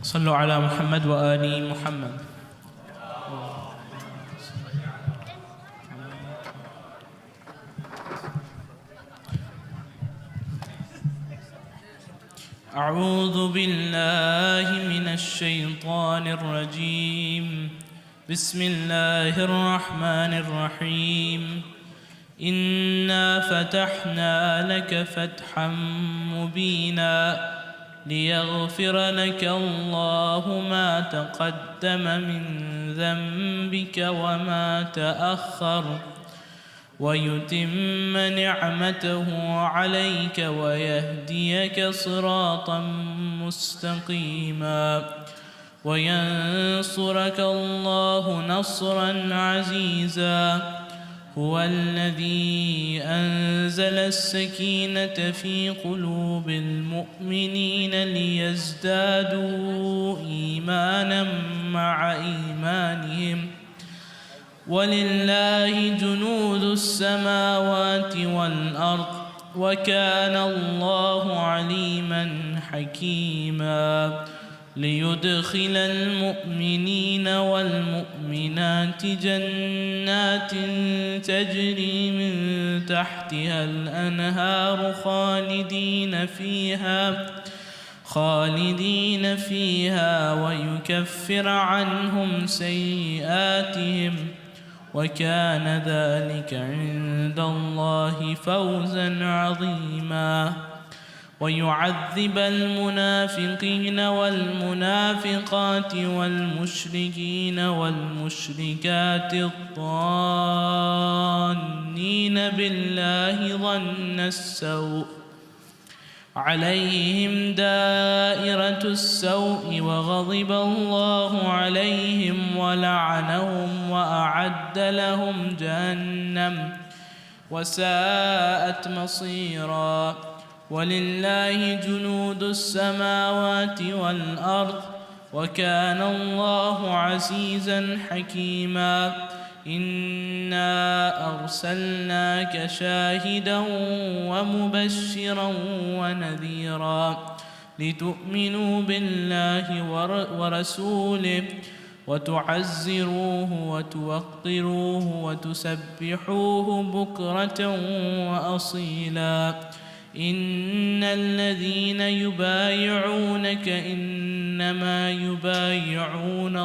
صلوا على محمد وآل محمد. أعوذ بالله من الشيطان الرجيم. بسم الله الرحمن الرحيم. إنا فتحنا لك فتحا مبينا ليغفر لك الله ما تقدم من ذنبك وما تأخر ويتم نعمته عليك ويهديك صراطا مستقيما وينصرك الله نصرا عزيزا. هو الذي أنزل السكينة في قلوب المؤمنين ليزدادوا إيمانا مع إيمانهم ولله جنود السماوات والأرض وكان الله عليما حكيما. ليدخل المؤمنين والمؤمنات جنات تجري من تحتها الأنهار خالدين فيها ويكفر عنهم سيئاتهم وكان ذلك عند الله فوزا عظيما. ويعذب المنافقين والمنافقات والمشركين والمشركات الظانين بالله ظن السوء عليهم دائرة السوء وغضب الله عليهم ولعنهم وأعد لهم جهنم وساءت مصيرا. ولله جنود السماوات والأرض وكان الله عزيزا حكيما. إنا أرسلناك شاهدا ومبشرا ونذيرا لتؤمنوا بالله ورسوله وتعزروه وتوقروه وتسبحوه بكرة وأصيلا. إن الذين يبايعونك إنما يبايعون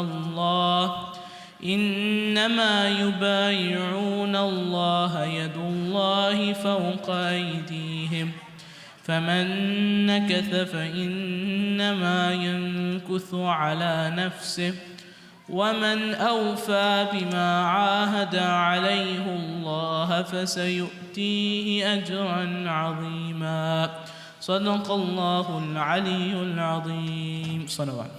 الله يد الله فوق أيديهم فمن نكث فإنما ينكث على نفسه ومن أوفى بما عاهد عليه الله فسيؤتيه أجرا عظيما. صدق الله العلي العظيم. صلوات.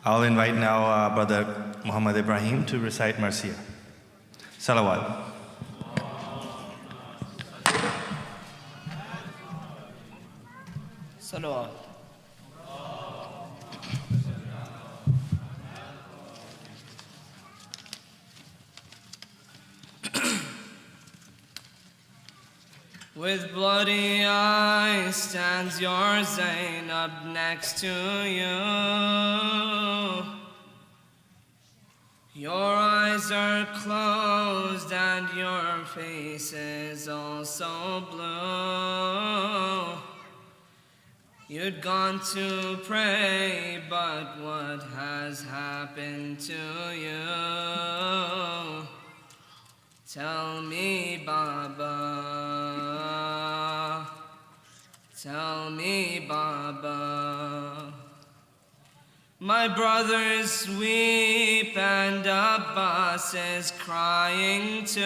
I'll invite now Brother Muhammad Ibrahim to recite Marsiya. Salawat. Salawat. With bloody eyes stands your Zainab next to you. Your eyes are closed and your face is also blue. You'd gone to pray, but what has happened to you? Tell me, Baba. Tell me, Baba. My brothers weep and Abbas is crying too.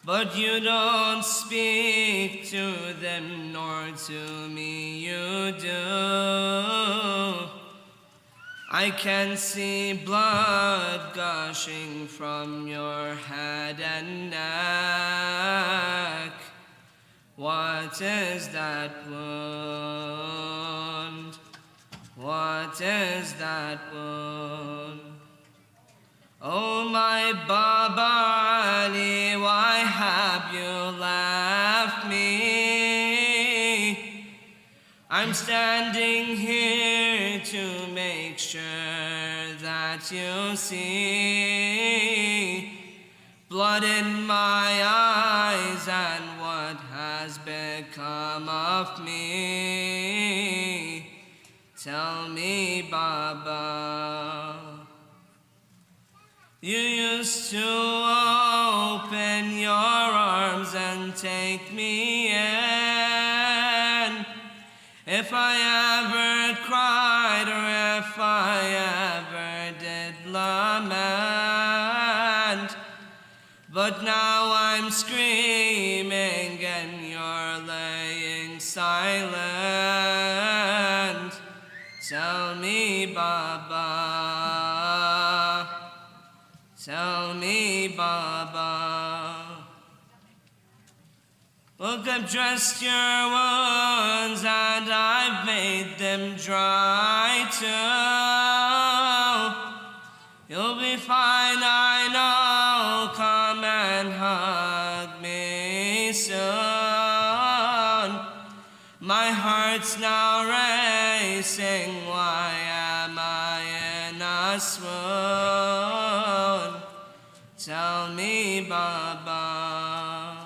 But you don't speak to them, nor to me you do. I can see blood gushing from your head and neck. What is that wound? What is that wound? Oh, my Baba, I'm standing here to make sure that you see blood in my eyes and what has become of me. Tell me, Baba. You used to open your arms and take me in. If I ever cried or if I ever did lament, but now I'm screaming and you're laying silent. Tell me, Baba. Tell me, Baba. Look, I've dressed your wounds and I've made them dry too. You'll be fine, I know. Come and hug me soon. My heart's now racing. Why am I in a swoon? Tell me, Baba.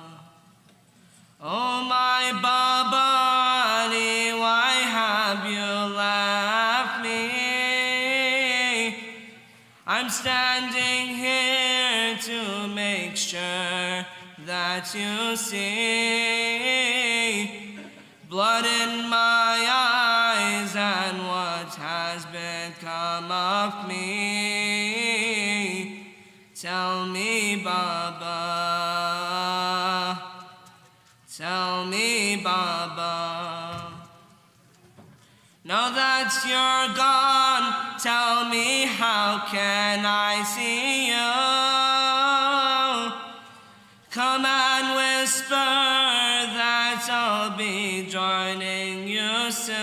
Oh, my Baba Ali, why have you left me? I'm standing here to make sure that you see blood in my eyes and what has become of me. Tell me, Baba. Tell me, Baba. Now that you're gone, tell me, how can I see you? Come and whisper that I'll be joining you soon.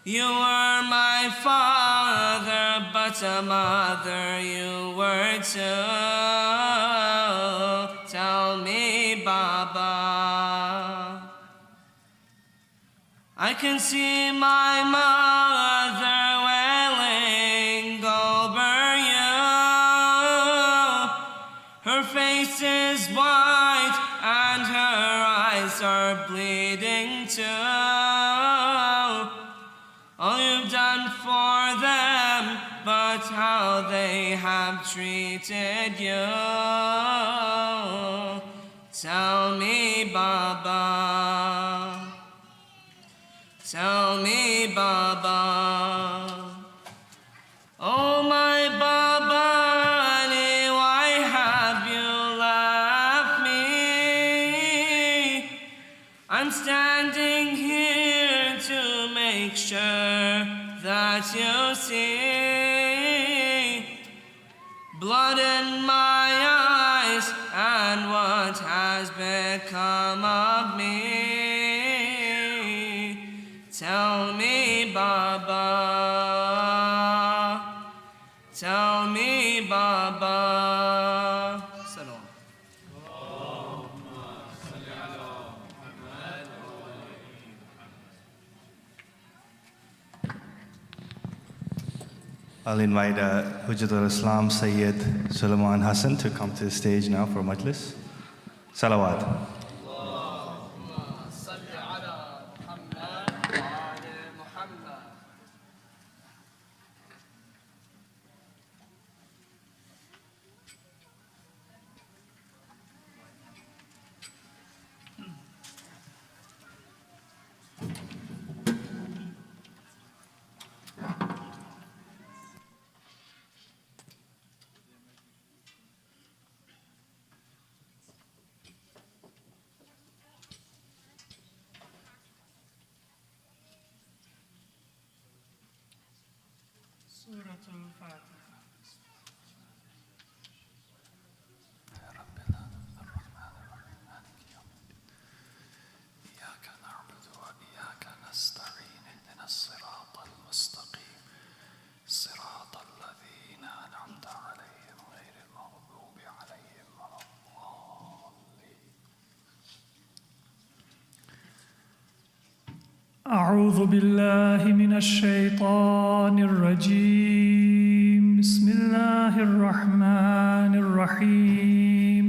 You were my father, but a mother you were too. Tell me, Baba. I can see my mother wailing over you. Her face is white and her eyes are bleeding too. All you've done for them, but how they have treated you. Tell me, Baba. Tell me, Baba. Oh, my Baba Ali, why have you left me? I'm standing here to make sure that you see blood in my eyes and what has become of me. Tell me, Baba. Tell me, Baba. Salam. I'll invite Hujjat al-Islam Sayyid Sulaiman Hassan to come to the stage now for Majlis. Salawat. أعوذ بالله من الشيطان الرجيم بسم الله الرحمن الرحيم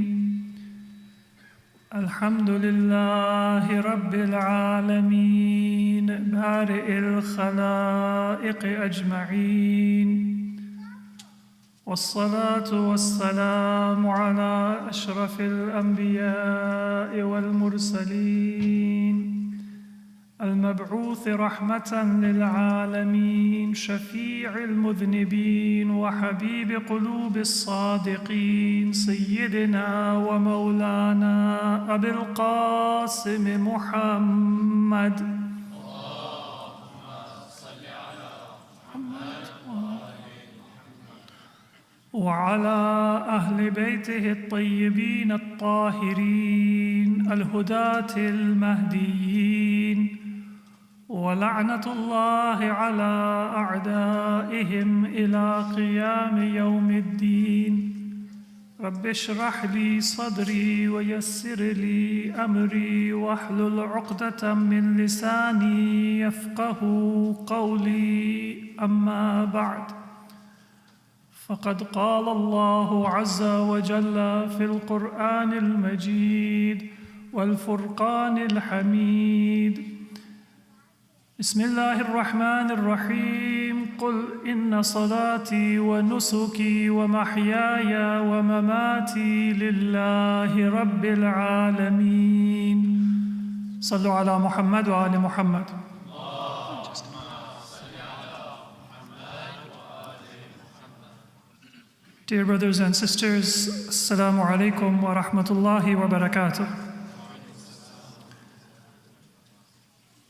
الحمد لله رب العالمين بارئ الخلائق أجمعين والصلاة والسلام على أشرف الأنبياء والمرسلين المبعوث رحمة للعالمين شفيع المذنبين وحبيب قلوب الصادقين سيدنا ومولانا أبي القاسم محمد وعلى أهل بيته الطيبين الطاهرين الهداة المهديين ولعنة الله على أعدائهم إلى قيام يوم الدين رب اشرح لي صدري ويسر لي أمري واحلل عقدة من لساني يفقه قولي أما بعد فقد قال الله عز وجل في القرآن المجيد والفرقان الحميد بسم الله الرحمن الرحيم قل إن صلاتي ونسكي ومحياي ومماتي لله رب العالمين صلوا على محمد وآل محمد. Dear brothers and sisters, Assalamu alaikum wa rahmatullahi wa barakatuh.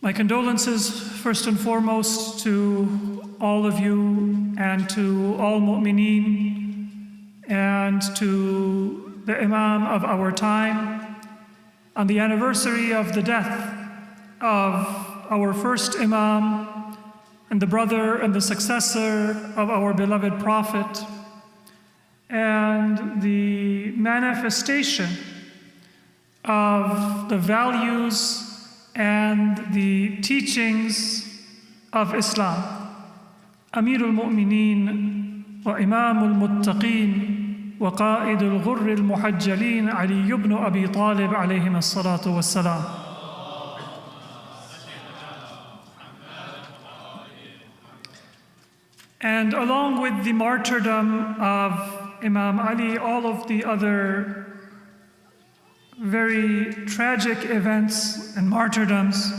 My condolences first and foremost to all of you and to all mu'mineen and to the Imam of our time on the anniversary of the death of our first Imam and the brother and the successor of our beloved Prophet, and the manifestation of the values and the teachings of Islam. Amir al-Mu'mineen wa Imam al-Muttaqeen wa Qa'id al-Ghurr al-Muhajjalin Ali ibn Abi Talib alayhim as-salatu was-salam. And along with the martyrdom of Imam Ali, all of the other very tragic events and martyrdoms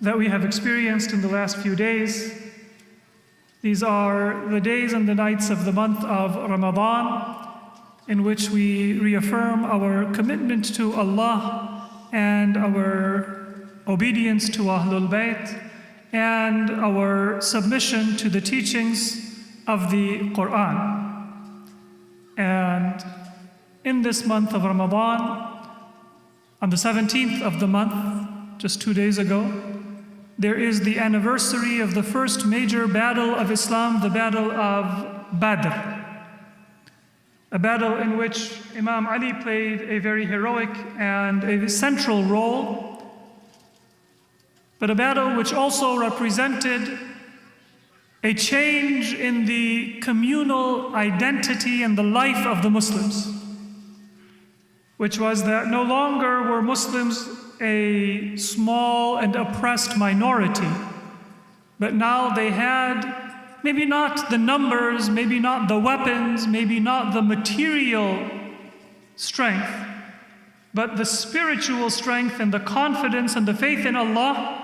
that we have experienced in the last few days. These are the days and the nights of the month of Ramadan, in which we reaffirm our commitment to Allah and our obedience to Ahlul Bayt and our submission to the teachings of the Quran. And in this month of Ramadan, on the 17th of the month, just 2 days ago, there is the anniversary of the first major battle of Islam, the Battle of Badr. A battle in which Imam Ali played a very heroic and a central role, but a battle which also represented a change in the communal identity and the life of the Muslims, which was that no longer were Muslims a small and oppressed minority, but now they had maybe not the numbers, maybe not the weapons, maybe not the material strength, but the spiritual strength and the confidence and the faith in Allah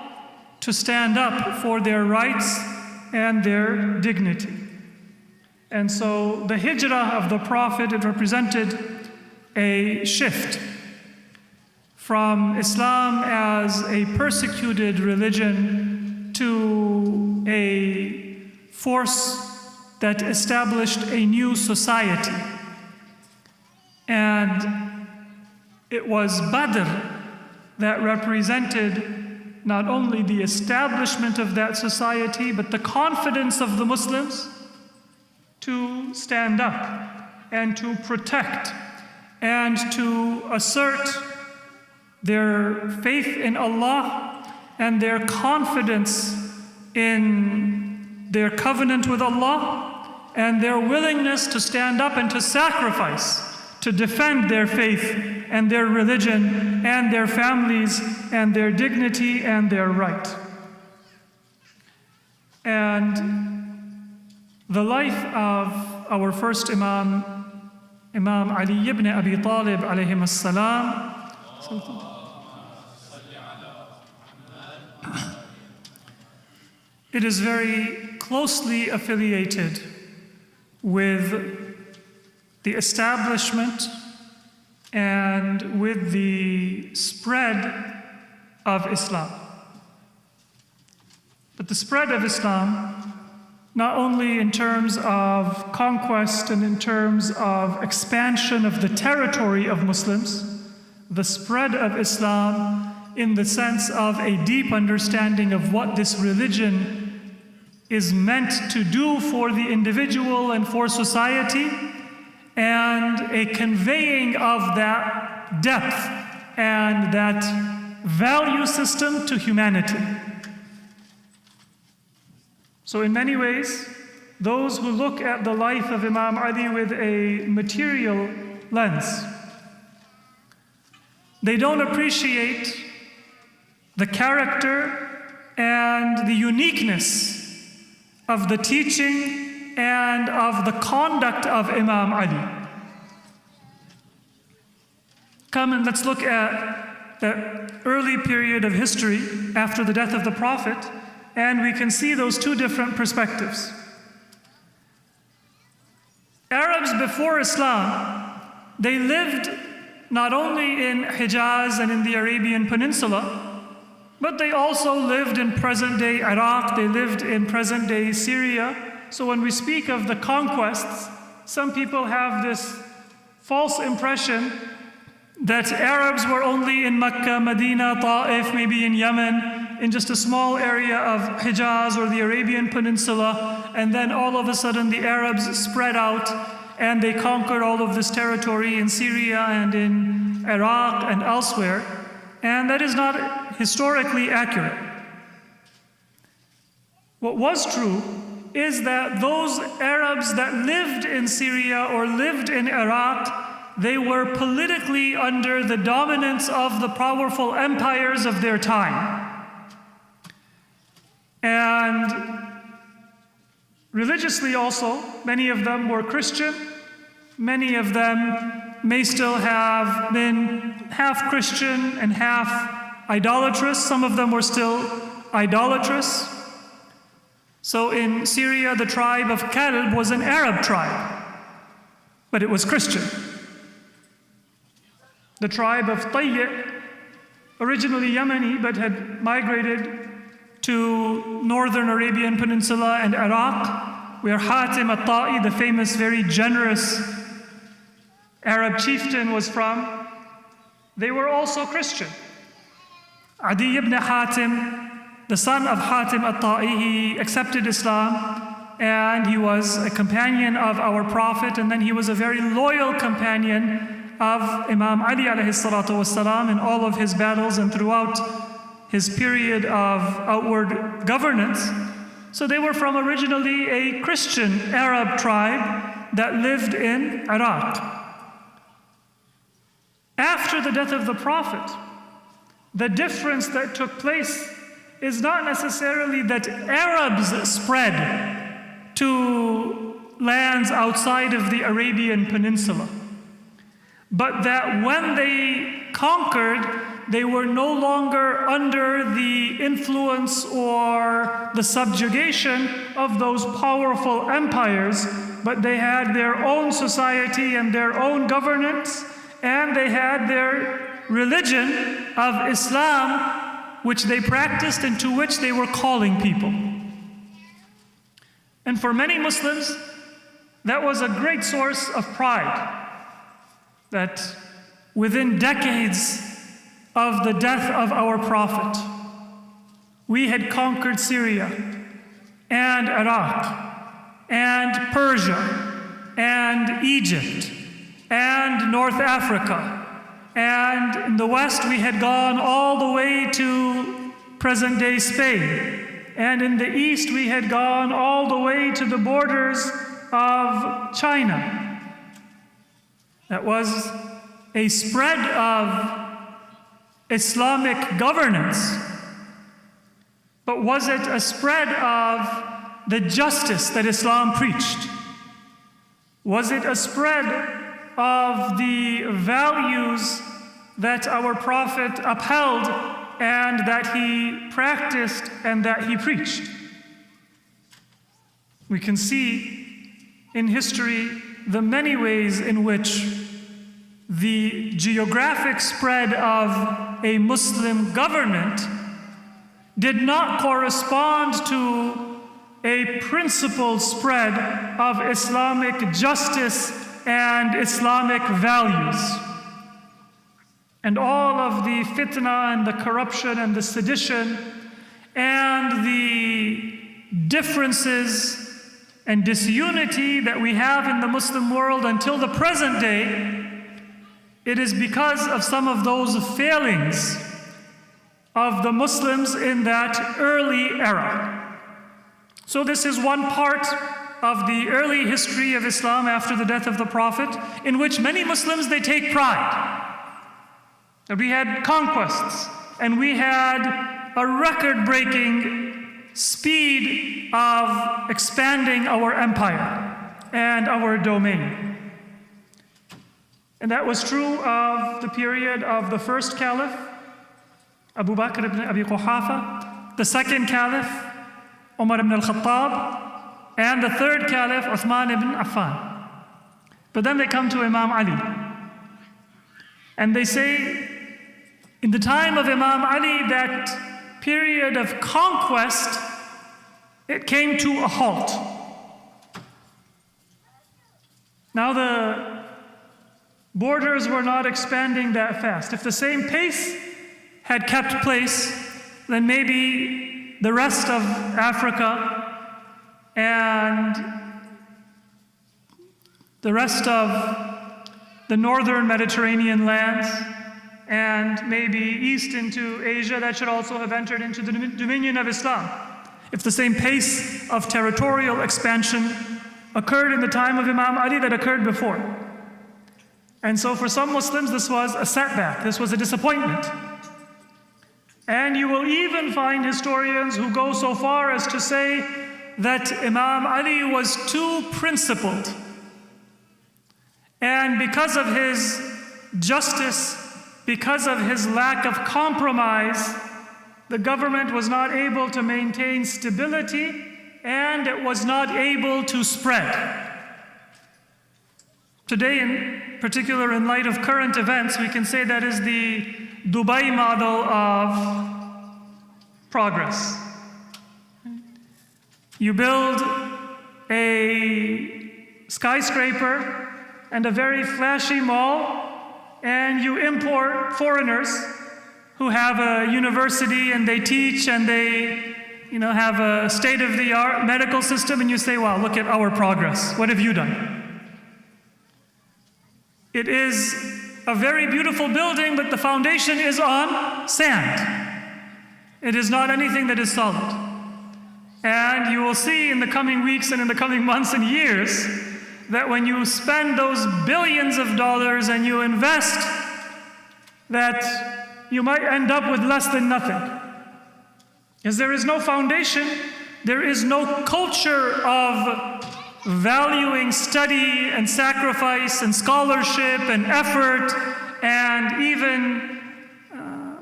to stand up for their rights and their dignity. And so the hijrah of the Prophet, it represented a shift from Islam as a persecuted religion to a force that established a new society. And it was Badr that represented not only the establishment of that society, but the confidence of the Muslims to stand up and to protect and to assert their faith in Allah and their confidence in their covenant with Allah and their willingness to stand up and to sacrifice, to defend their faith and their religion and their families and their dignity and their right. And the life of our first Imam, Imam Ali ibn Abi Talib alayhim as-salam, it is very closely affiliated with the establishment and with the spread of Islam. But the spread of Islam, not only in terms of conquest and in terms of expansion of the territory of Muslims, the spread of Islam in the sense of a deep understanding of what this religion is meant to do for the individual and for society, and a conveying of that depth and that value system to humanity. So in many ways, those who look at the life of Imam Ali with a material lens, they don't appreciate the character and the uniqueness of the teaching and of the conduct of Imam Ali. Come and let's look at the early period of history after the death of the Prophet, and we can see those two different perspectives. Arabs before Islam, they lived not only in Hijaz and in the Arabian Peninsula, but they also lived in present-day Iraq, they lived in present-day Syria. So when we speak of the conquests, some people have this false impression that Arabs were only in Mecca, Medina, Ta'if, maybe in Yemen, in just a small area of Hijaz or the Arabian Peninsula, and then all of a sudden the Arabs spread out and they conquered all of this territory in Syria and in Iraq and elsewhere. And that is not historically accurate. What was true is that those Arabs that lived in Syria or lived in Iraq, they were politically under the dominance of the powerful empires of their time. And religiously also, many of them were Christian. Many of them may still have been half Christian and half idolatrous. Some of them were still idolatrous. So in Syria, the tribe of Kalb was an Arab tribe, but it was Christian. The tribe of Tayy', originally Yemeni, but had migrated to northern Arabian Peninsula and Iraq, where Hatim al-Ta'i, the famous, very generous Arab chieftain, was from. They were also Christian. Adi ibn Hatim, the son of Hatim al-Ta'i, he accepted Islam and he was a companion of our Prophet, and then he was a very loyal companion of Imam Ali alayhi salatu wassalam in all of his battles and throughout his period of outward governance. So they were from originally a Christian Arab tribe that lived in Iraq. After the death of the Prophet, the difference that took place is not necessarily that Arabs spread to lands outside of the Arabian Peninsula, but that when they conquered, they were no longer under the influence or the subjugation of those powerful empires, but they had their own society and their own governance, and they had their religion of Islam, which they practiced and to which they were calling people. And for many Muslims, that was a great source of pride, that within decades of the death of our Prophet, we had conquered Syria and Iraq and Persia and Egypt and North Africa. And in the West, we had gone all the way to present-day Spain. And in the east, we had gone all the way to the borders of China. That was a spread of Islamic governance. But was it a spread of the justice that Islam preached? Was it a spread of the values that our Prophet upheld and that he practiced and that he preached? We can see in history the many ways in which the geographic spread of a Muslim government did not correspond to a principled spread of Islamic justice and Islamic values. And all of the fitna and the corruption and the sedition and the differences and disunity that we have in the Muslim world until the present day, it is because of some of those failings of the Muslims in that early era. So this is one part of the early history of Islam after the death of the Prophet, in which many Muslims, they take pride. That we had conquests, and we had a record-breaking speed of expanding our empire and our domain. And that was true of the period of the first caliph, Abu Bakr ibn Abi Quhafa, the second caliph, Umar ibn al-Khattab, and the third caliph, Uthman ibn Affan. But then they come to Imam Ali. And they say, in the time of Imam Ali, that period of conquest, it came to a halt. Now the borders were not expanding that fast. If the same pace had kept place, then maybe the rest of Africa and the rest of the northern Mediterranean lands and maybe east into Asia, that should also have entered into the dominion of Islam. If the same pace of territorial expansion occurred in the time of Imam Ali that occurred before. And so for some Muslims, this was a setback, this was a disappointment. And you will even find historians who go so far as to say that Imam Ali was too principled. And because of his justice, because of his lack of compromise, the government was not able to maintain stability and it was not able to spread. Today, in particular, in light of current events, we can say that is the Dubai model of progress. You build a skyscraper and a very flashy mall, and you import foreigners who have a university and they teach and they have a state-of-the-art medical system, and you say, wow, look at our progress. What have you done? It is a very beautiful building, but the foundation is on sand. It is not anything that is solid. And you will see in the coming weeks and in the coming months and years that when you spend those billions of dollars and you invest, that you might end up with less than nothing. Because there is no foundation, there is no culture of valuing study and sacrifice and scholarship and effort and even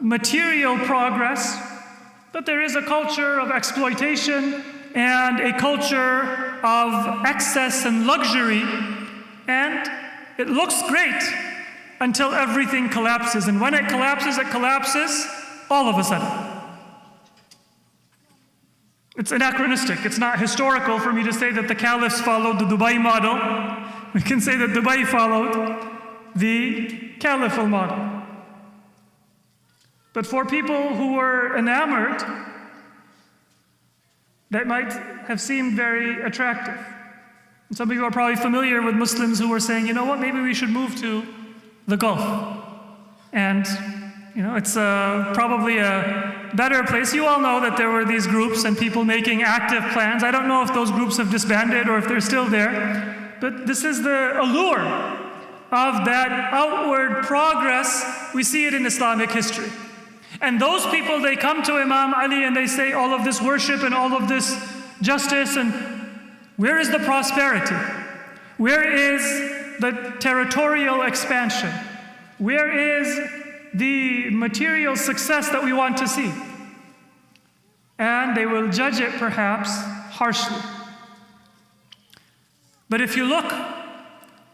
material progress, but there is a culture of exploitation and a culture of excess and luxury, and it looks great until everything collapses. And when it collapses all of a sudden. It's anachronistic. It's not historical for me to say that the caliphs followed the Dubai model. We can say that Dubai followed the caliphal model. But for people who were enamored, that might have seemed very attractive. And some of you are probably familiar with Muslims who were saying, you know what, maybe we should move to the Gulf. And it's probably a better place. You all know that there were these groups and people making active plans. I don't know if those groups have disbanded or if they're still there, but this is the allure of that outward progress. We see it in Islamic history. And those people, they come to Imam Ali and they say all of this worship and all of this justice, and where is the prosperity? Where is the territorial expansion? Where is the material success that we want to see? And they will judge it perhaps harshly. But if you look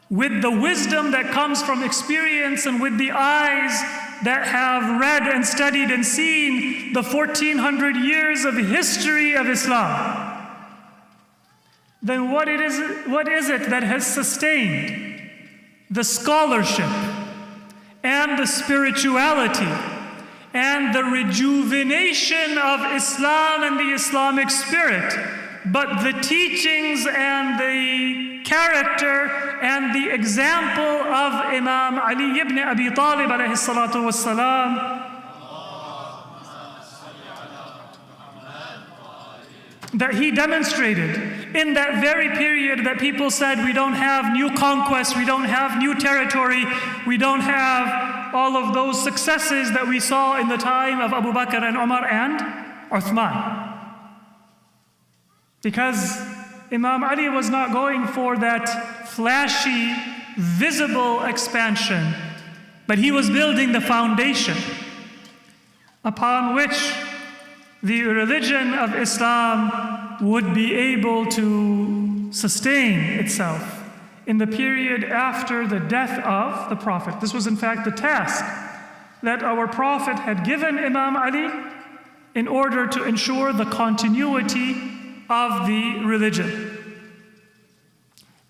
with the wisdom that comes from experience and with the eyes that have read and studied and seen the 1400 years of history of Islam, then what is it that has sustained the scholarship and the spirituality and the rejuvenation of Islam and the Islamic spirit, but the teachings and the character and the example of Imam Ali ibn Abi Talib alayhi salatu wassalam, that he demonstrated in that very period that people said we don't have new conquests, we don't have new territory, we don't have all of those successes that we saw in the time of Abu Bakr and Umar and Uthman. Because Imam Ali was not going for that flashy, visible expansion, but he was building the foundation upon which the religion of Islam would be able to sustain itself in the period after the death of the Prophet. This was in fact the task that our Prophet had given Imam Ali in order to ensure the continuity of the religion.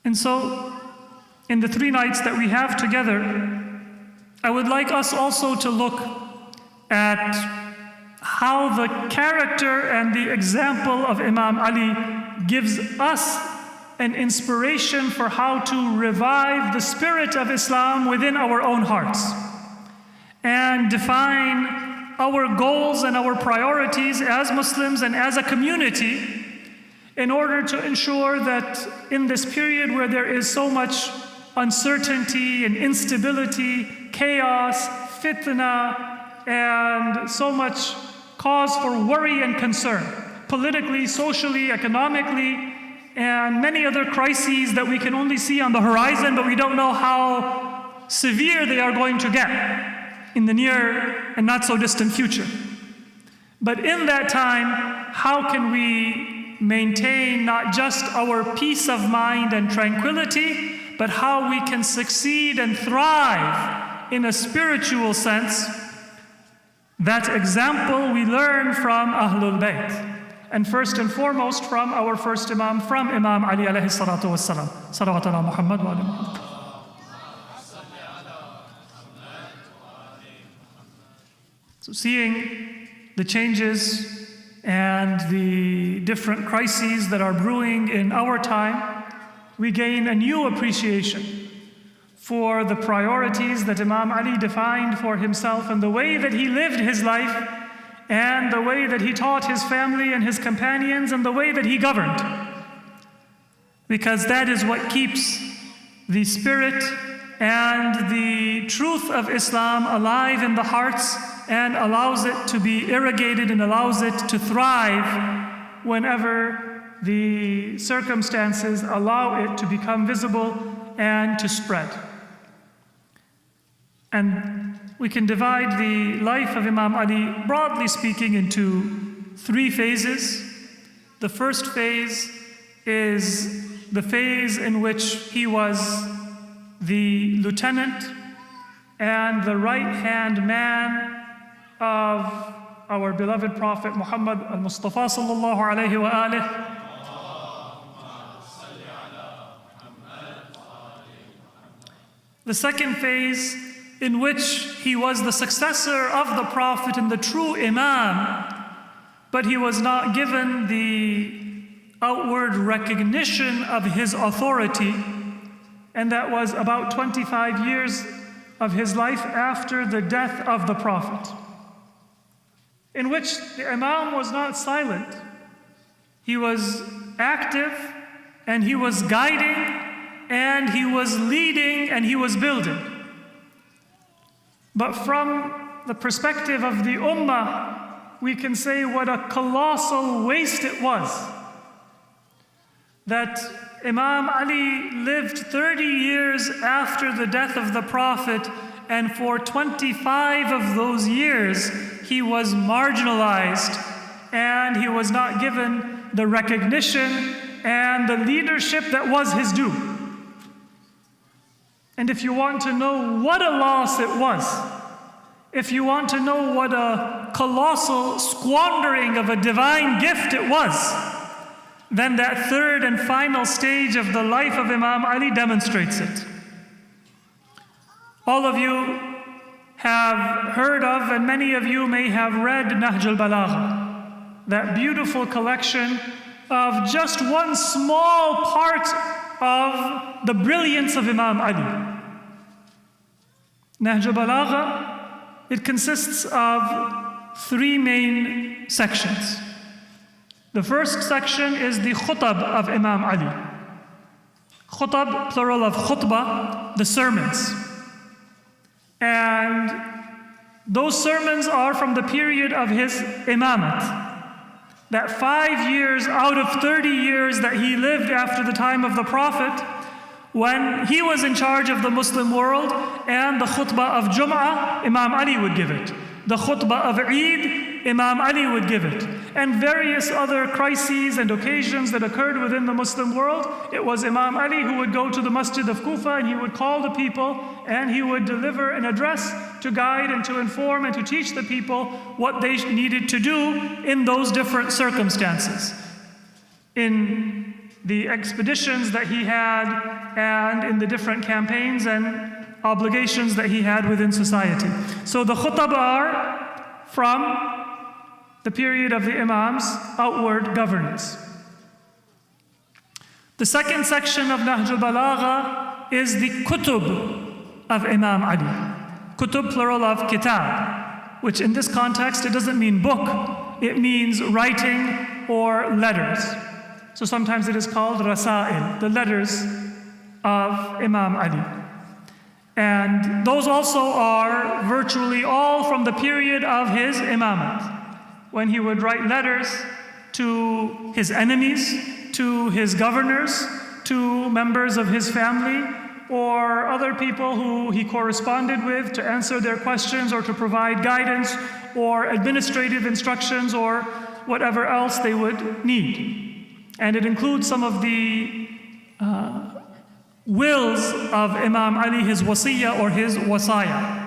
And so, in the 3 nights that we have together, I would like us also to look at how the character and the example of Imam Ali gives us an inspiration for how to revive the spirit of Islam within our own hearts and define our goals and our priorities as Muslims and as a community in order to ensure that in this period where there is so much uncertainty and instability, chaos, fitna, and so much cause for worry and concern, politically, socially, economically, and many other crises that we can only see on the horizon, but we don't know how severe they are going to get in the near and not so distant future. But in that time, how can we maintain not just our peace of mind and tranquility, but how we can succeed and thrive in a spiritual sense? That example we learn from Ahlul Bayt, and first and foremost from our first Imam, from Imam Ali alayhi salatu wassalam. Salawat ala Muhammad wa ala Muhammad. So seeing the changes and the different crises that are brewing in our time, we gain a new appreciation for the priorities that Imam Ali defined for himself and the way that he lived his life and the way that he taught his family and his companions and the way that he governed. Because that is what keeps the spirit and the truth of Islam alive in the hearts and allows it to be irrigated and allows it to thrive whenever the circumstances allow it to become visible and to spread. And we can divide the life of Imam Ali, broadly speaking, into 3 phases. The first phase is the phase in which he was the lieutenant and the right-hand man of our beloved Prophet Muhammad al-Mustafa sallallahu alayhi wa alihi. The second phase, in which he was the successor of the Prophet and the true Imam, but he was not given the outward recognition of his authority, and that was about 25 years of his life after the death of the Prophet. in which the Imam was not silent. He was active, and he was guiding, and he was leading, and he was building. But from the perspective of the Ummah, we can say what a colossal waste it was that Imam Ali lived 30 years after the death of the Prophet, and for 25 of those years he was marginalized and he was not given the recognition and the leadership that was his due. And if you want to know what a loss it was, if you want to know what a colossal squandering of a divine gift it was, then that third and final stage of the life of Imam Ali demonstrates it. All of you have heard of, and many of you may have read Nahj al-Balagha, that beautiful collection of just one small part of the brilliance of Imam Ali. Nahj al-Balagha, it consists of three main sections. The first section is the khutab of Imam Ali. Khutab, plural of khutbah, the sermons. And those sermons are from the period of his imamat. That 5 years out of 30 years that he lived after the time of the Prophet, when he was in charge of the Muslim world, and the khutbah of Jum'ah, Imam Ali would give it. The khutbah of Eid, Imam Ali would give it. And various other crises and occasions that occurred within the Muslim world, it was Imam Ali who would go to the Masjid of Kufa and he would call the people and he would deliver an address to guide and to inform and to teach the people what they needed to do in those different circumstances. In the expeditions that he had and in the different campaigns and obligations that he had within society. So the khutab are from the period of the Imam's outward governance. The second section of Nahj al-Balagha is the kutub of Imam Ali. Kutub, plural of kitab, which in this context, it doesn't mean book, it means writing or letters. So sometimes it is called rasail, the letters of Imam Ali. And those also are virtually all from the period of his imamat, when he would write letters to his enemies, to his governors, to members of his family, or other people who he corresponded with to answer their questions or to provide guidance or administrative instructions or whatever else they would need. And it includes some of the wills of Imam Ali, his wasiyah or his wasaya.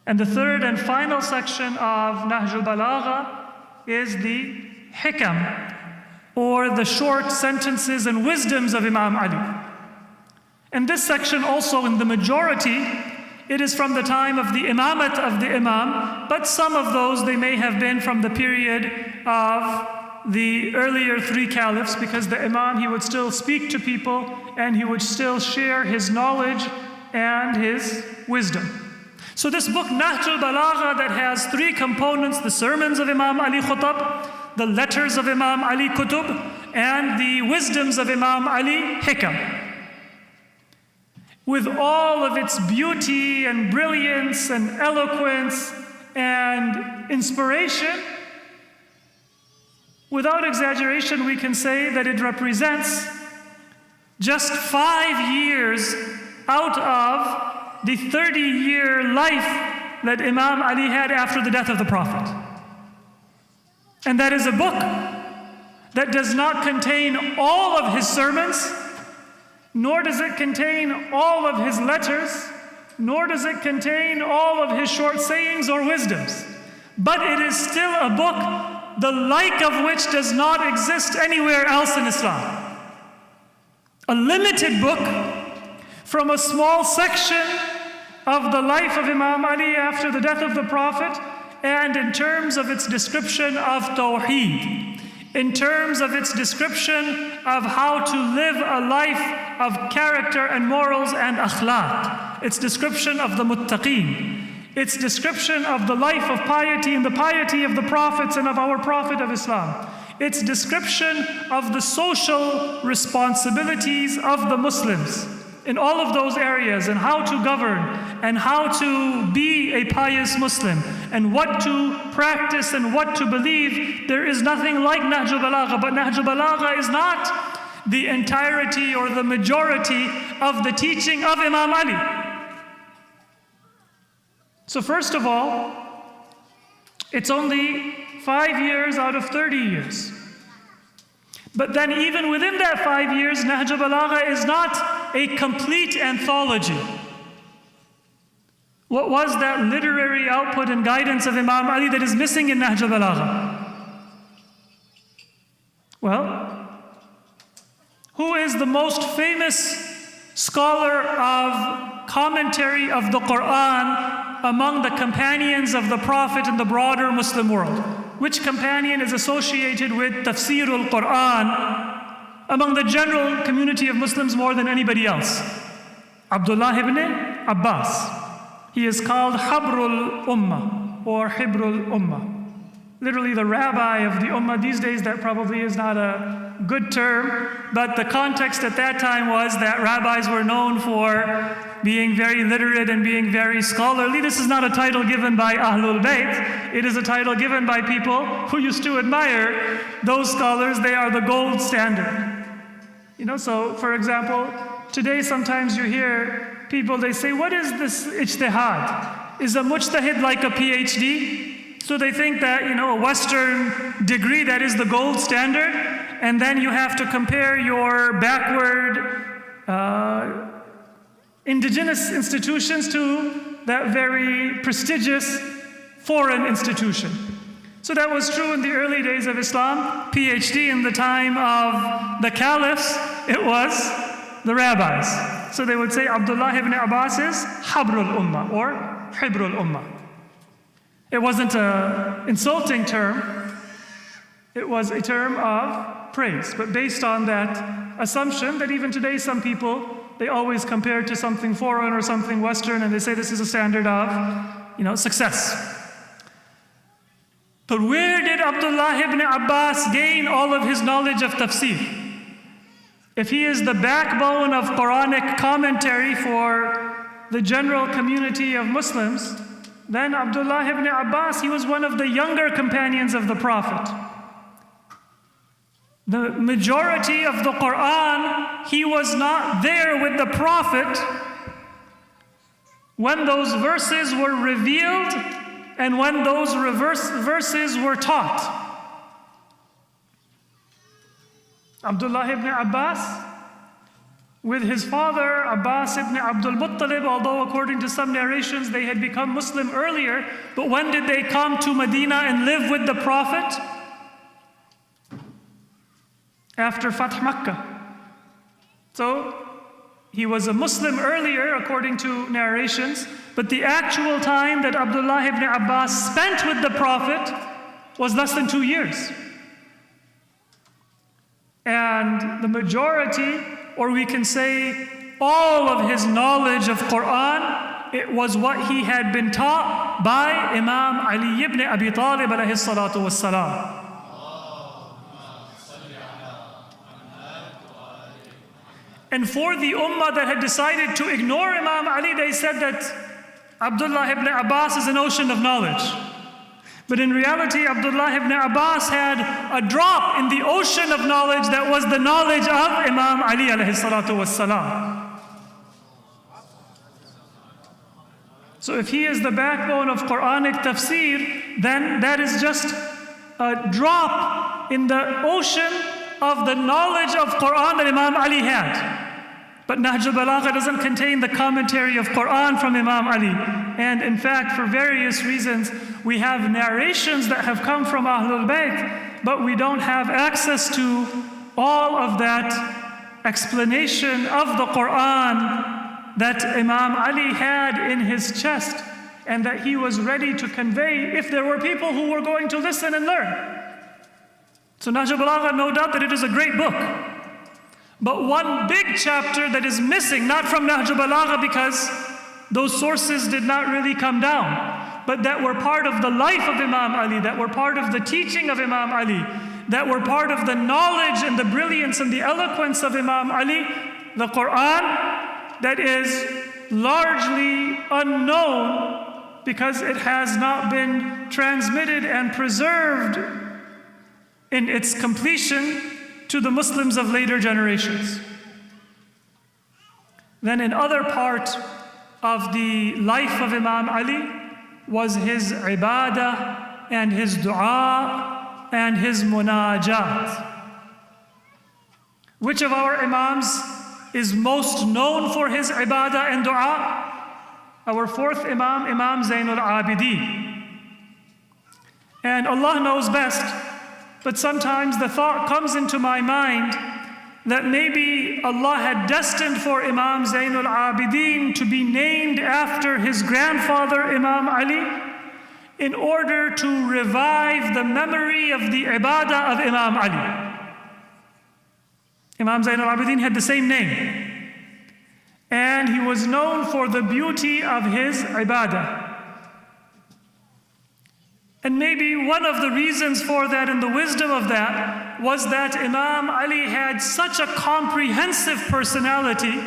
And the third and final section of Nahj al-Balagha is the hikam, or the short sentences and wisdoms of Imam Ali. And this section also, in the majority, it is from the time of the imamat of the Imam, but some of those, they may have been from the period of the earlier three caliphs, because the Imam, he would still speak to people and he would still share his knowledge and his wisdom. So this book, Nahj al-Balagha, that has three components: the sermons of Imam Ali Khutab, the letters of Imam Ali Kutub, and the wisdoms of Imam Ali Hikam. With all of its beauty and brilliance and eloquence and inspiration, without exaggeration, we can say that it represents just 5 years out of the 30-year life that Imam Ali had after the death of the Prophet. And that is a book that does not contain all of his sermons, nor does it contain all of his letters, nor does it contain all of his short sayings or wisdoms. But it is still a book, the like of which does not exist anywhere else in Islam. A limited book from a small section of the life of Imam Ali after the death of the Prophet, and in terms of its description of Tawheed, in terms of its description of how to live a life of character and morals and akhlaq, its description of the muttaqeen, its description of the life of piety and the piety of the prophets and of our Prophet of Islam, its description of the social responsibilities of the Muslims in all of those areas, and how to govern and how to be a pious Muslim and what to practice and what to believe. There is nothing like Nahj al-Balagha, but Nahj al-Balagha is not the entirety or the majority of the teaching of Imam Ali. So first of all, it's only 5 years out of 30 years. But then even within that 5 years, Nahj al-Balagha is not a complete anthology. What was that literary output and guidance of Imam Ali that is missing in Nahj al-Balagha? Well, who is the most famous scholar of commentary of the Quran among the companions of the Prophet in the broader Muslim world? Which companion is associated with Tafsir al-Quran among the general community of Muslims more than anybody else? Abdullah ibn Abbas. He is called Habrul Ummah or Hibrul Ummah. Literally the rabbi of the Ummah. These days that probably is not a good term, but the context at that time was that rabbis were known for being very literate and being very scholarly. This is not a title given by Ahlul Bayt. It is a title given by people who used to admire those scholars. They are the gold standard. So for example, today sometimes you hear people, they say, what is this ijtihad? Is a mujtahid like a PhD? So they think that, a Western degree, that is the gold standard, and then you have to compare your backward indigenous institutions to that very prestigious foreign institution. So that was true in the early days of Islam. PhD in the time of the caliphs, it was the rabbis. So they would say Abdullah ibn Abbas is Habrul Ummah or Hibrul Ummah. It wasn't an insulting term, it was a term of praise. But based on that assumption that even today some people, they always compare to something foreign or something Western, and they say this is a standard of, success. But where did Abdullah ibn Abbas gain all of his knowledge of tafsir? If he is the backbone of Quranic commentary for the general community of Muslims, then Abdullah ibn Abbas, he was one of the younger companions of the Prophet. The majority of the Quran, he was not there with the Prophet when those verses were revealed and when those verses were taught. Abdullah ibn Abbas, with his father, Abbas ibn Abdul Muttalib, although according to some narrations they had become Muslim earlier, but when did they come to Medina and live with the Prophet? After Fath Makkah. So he was a Muslim earlier according to narrations, but the actual time that Abdullah ibn Abbas spent with the Prophet was less than 2 years. And the majority, or we can say all of his knowledge of Quran, it was what he had been taught by Imam Ali ibn Abi Talib alayhi salatu wassalam. And for the ummah that had decided to ignore Imam Ali, they said that Abdullah ibn Abbas is an ocean of knowledge. But in reality, Abdullah ibn Abbas had a drop in the ocean of knowledge that was the knowledge of Imam Ali alayhi salatu wassalam. So if he is the backbone of Quranic tafsir, then that is just a drop in the ocean of the knowledge of Quran that Imam Ali had. But Nahj al-Balagha doesn't contain the commentary of Quran from Imam Ali. And in fact, for various reasons, we have narrations that have come from Ahlul Bayt, but we don't have access to all of that explanation of the Quran that Imam Ali had in his chest and that he was ready to convey if there were people who were going to listen and learn. So Nahj al-Balagha, no doubt that it is a great book. But one big chapter that is missing, not from Nahj al-Balagha because those sources did not really come down, but that were part of the life of Imam Ali, that were part of the teaching of Imam Ali, that were part of the knowledge and the brilliance and the eloquence of Imam Ali, the Quran, that is largely unknown because it has not been transmitted and preserved in its completion to the Muslims of later generations. Then another part of the life of Imam Ali was his ibadah and his dua and his munajat. Which of our Imams is most known for his ibadah and dua? Our fourth Imam, Imam Zainul Abidin. And Allah knows best, but sometimes the thought comes into my mind that maybe Allah had destined for Imam Zainul Abidin to be named after his grandfather Imam Ali in order to revive the memory of the ibadah of Imam Ali. Imam Zainul Abidin had the same name, and he was known for the beauty of his ibadah. And maybe one of the reasons for that and the wisdom of that was that Imam Ali had such a comprehensive personality,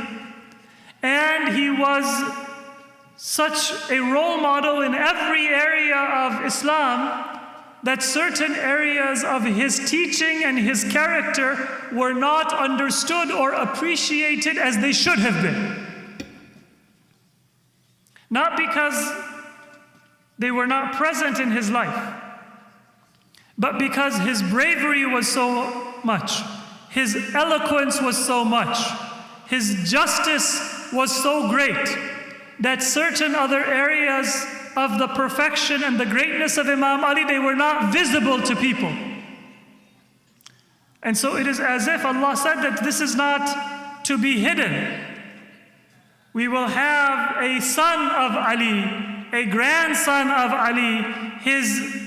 and he was such a role model in every area of Islam that certain areas of his teaching and his character were not understood or appreciated as they should have been. Not because they were not present in his life, but because his bravery was so much, his eloquence was so much, his justice was so great, that certain other areas of the perfection and the greatness of Imam Ali, they were not visible to people. And so it is as if Allah said that this is not to be hidden. We will have a son of Ali, a grandson of Ali, his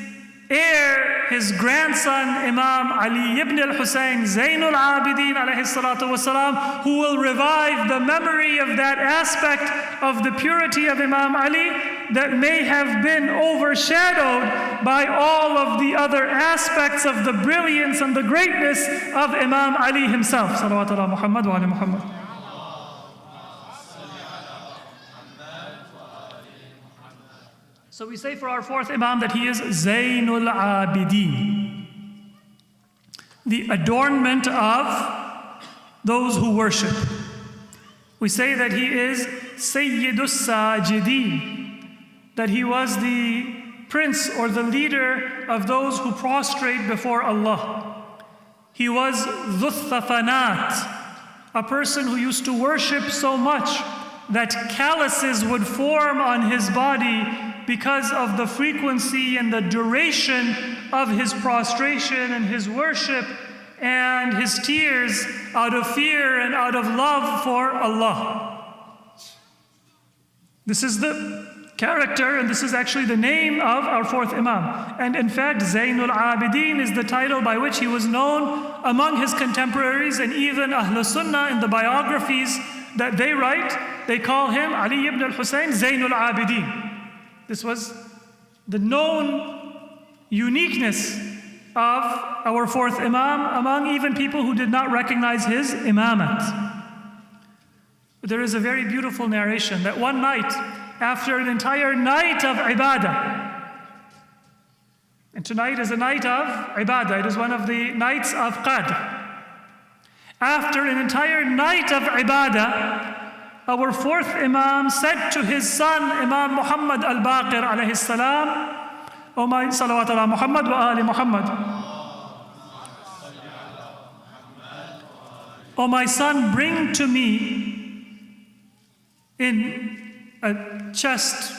heir, his grandson, Imam Ali ibn al-Hussein, Zainul Abidin alayhi salatu wasalam, who will revive the memory of that aspect of the purity of Imam Ali that may have been overshadowed by all of the other aspects of the brilliance and the greatness of Imam Ali himself. Salawat ala Muhammad wa ala Muhammad. So we say for our fourth Imam that he is Zainul Abidin, the adornment of those who worship. We say that he is Sayyidus Sajidin, that he was the prince or the leader of those who prostrate before Allah. He was Dhuthafanat, a person who used to worship so much that calluses would form on his body because of the frequency and the duration of his prostration and his worship and his tears out of fear and out of love for Allah. This is the character, and this is actually the name of our fourth Imam. And in fact, Zainul Abidin is the title by which he was known among his contemporaries, and even Ahl Sunnah in the biographies that they write, they call him Ali ibn al-Hussein Zainul Abidin. This was the known uniqueness of our fourth Imam among even people who did not recognize his imamat. But there is a very beautiful narration that one night, after an entire night of ibadah, and tonight is a night of ibadah, it is one of the nights of Qadr. After an entire night of ibadah, our fourth Imam said to his son, Imam Muhammad al-Baqir alayhi salam, O my salawat ala Muhammad wa ali Muhammad. O my son, bring to me in a chest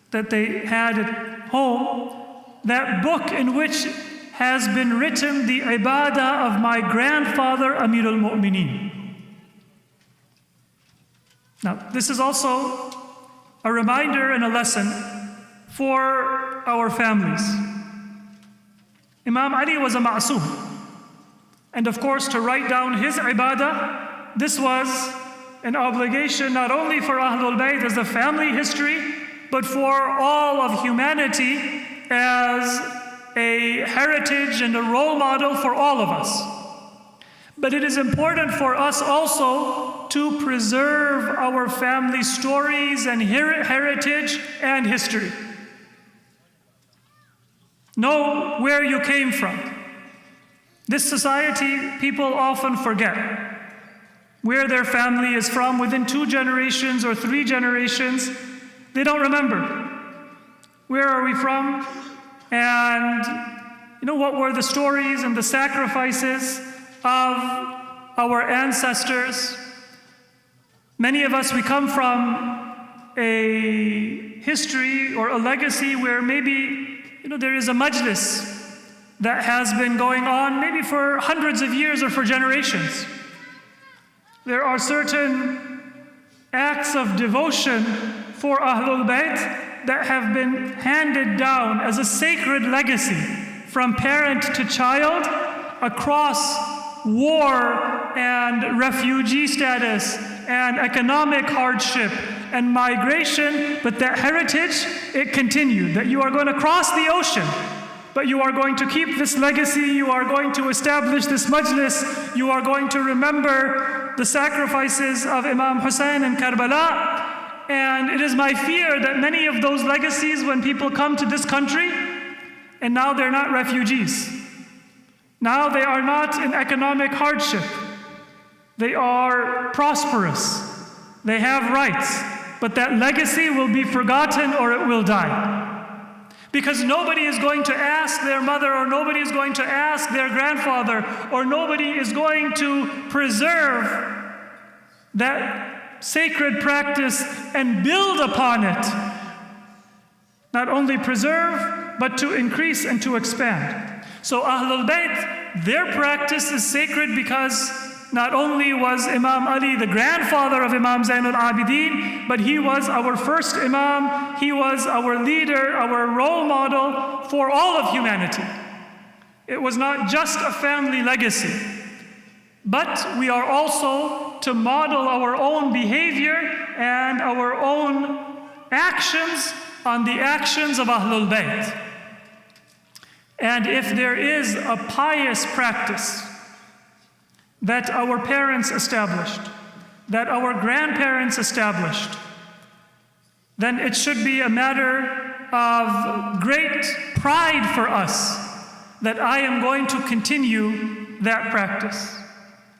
that they had at home that book in which has been written the ibadah of my grandfather Amir al-Mu'mineen. Now, this is also a reminder and a lesson for our families. Imam Ali was a ma'soom. And of course, to write down his ibadah, this was an obligation not only for Ahlul Bayt as a family history, but for all of humanity as a heritage and a role model for all of us. But it is important for us also to preserve our family stories and heritage and history. Know where you came from. This society, people often forget where their family is from. Within 2 generations or 3 generations, they don't remember. Where are we from? And what were the stories and the sacrifices of our ancestors? Many of us, we come from a history or a legacy where maybe there is a majlis that has been going on maybe for hundreds of years or for generations. There are certain acts of devotion for Ahlul Bayt that have been handed down as a sacred legacy from parent to child across war and refugee status and economic hardship and migration, but that heritage, it continued, that you are going to cross the ocean, but you are going to keep this legacy, you are going to establish this majlis, you are going to remember the sacrifices of Imam Hussein in Karbala. And it is my fear that many of those legacies, when people come to this country, and now they're not refugees, now they are not in economic hardship, they are prosperous, they have rights, but that legacy will be forgotten or it will die. Because nobody is going to ask their mother, or nobody is going to ask their grandfather, or nobody is going to preserve that sacred practice and build upon it. Not only preserve, but to increase and to expand. So Ahlul Bayt, their practice is sacred because not only was Imam Ali the grandfather of Imam Zain al-Abidin, but he was our first Imam, he was our leader, our role model for all of humanity. It was not just a family legacy, but we are also to model our own behavior and our own actions on the actions of Ahlul Bayt. And if there is a pious practice that our parents established, that our grandparents established, then it should be a matter of great pride for us that I am going to continue that practice.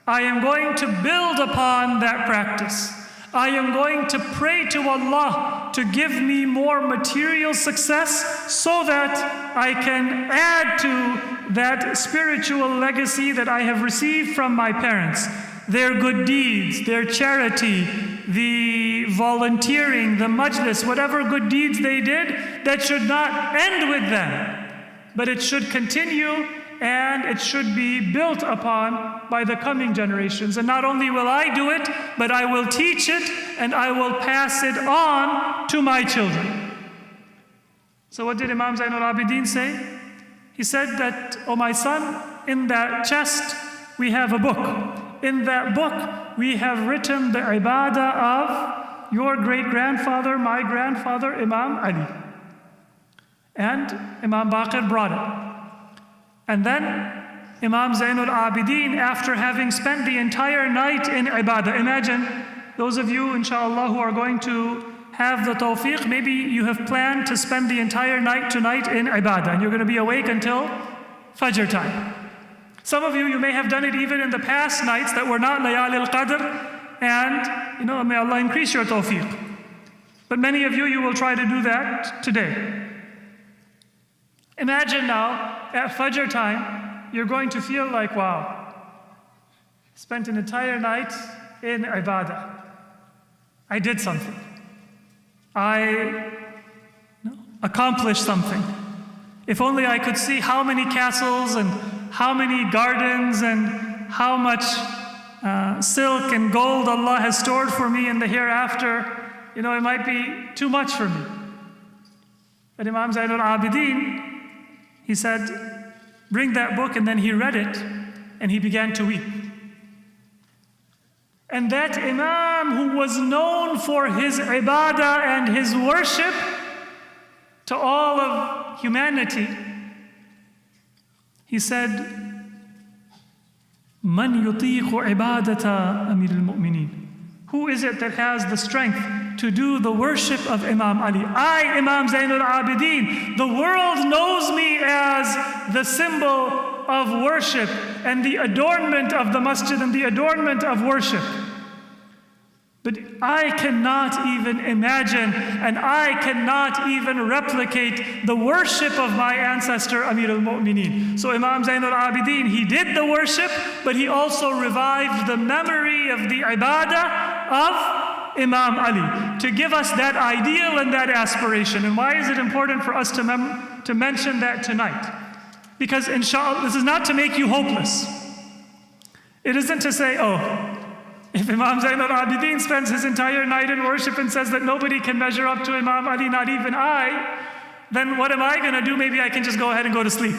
I am going to build upon that practice. I am going to pray to Allah to give me more material success so that I can add to that spiritual legacy that I have received from my parents. Their good deeds, their charity, the volunteering, the majlis, whatever good deeds they did, that should not end with them, but it should continue and it should be built upon by the coming generations. And not only will I do it, but I will teach it and I will pass it on to my children. So what did Imam Zain al-Abidin say? He said that, "Oh my son, in that chest we have a book. In that book we have written the ibadah of your great-grandfather, my grandfather, Imam Ali." And Imam Baqir brought it. And then Imam Zain al-Abidin, after having spent the entire night in ibadah, imagine those of you, inshallah, who are going to have the tawfiq, maybe you have planned to spend the entire night tonight in ibadah, and you're going to be awake until Fajr time. Some of you, you may have done it even in the past nights that were not Layali al-Qadr, and may Allah increase your tawfiq. But many of you, you will try to do that today. Imagine now, at Fajr time, you're going to feel like, wow, spent an entire night in ibadah. I did something. I accomplished something. If only I could see how many castles and how many gardens and how much silk and gold Allah has stored for me in the hereafter, it might be too much for me. But Imam Zain al-Abidin, he said, bring that book, and then he read it and he began to weep. And that Imam who was known for his ibadah and his worship to all of humanity, he said, Man yutiqu ibadata Amir al-Mu'mineen. Who is it that has the strength to do the worship of Imam Ali? I, Imam Zain al-Abidin, the world knows me as the symbol of worship and the adornment of the masjid and the adornment of worship. But I cannot even imagine and I cannot even replicate the worship of my ancestor Amir al-Mu'mineen. So Imam Zain al-Abidin, he did the worship, but he also revived the memory of the ibadah of Imam Ali to give us that ideal and that aspiration. And why is it important for us to mention that tonight? Because inshallah, this is not to make you hopeless. It isn't to say, oh, if Imam Zain al-Abidin spends his entire night in worship and says that nobody can measure up to Imam Ali, not even I, then what am I going to do? Maybe I can just go ahead and go to sleep.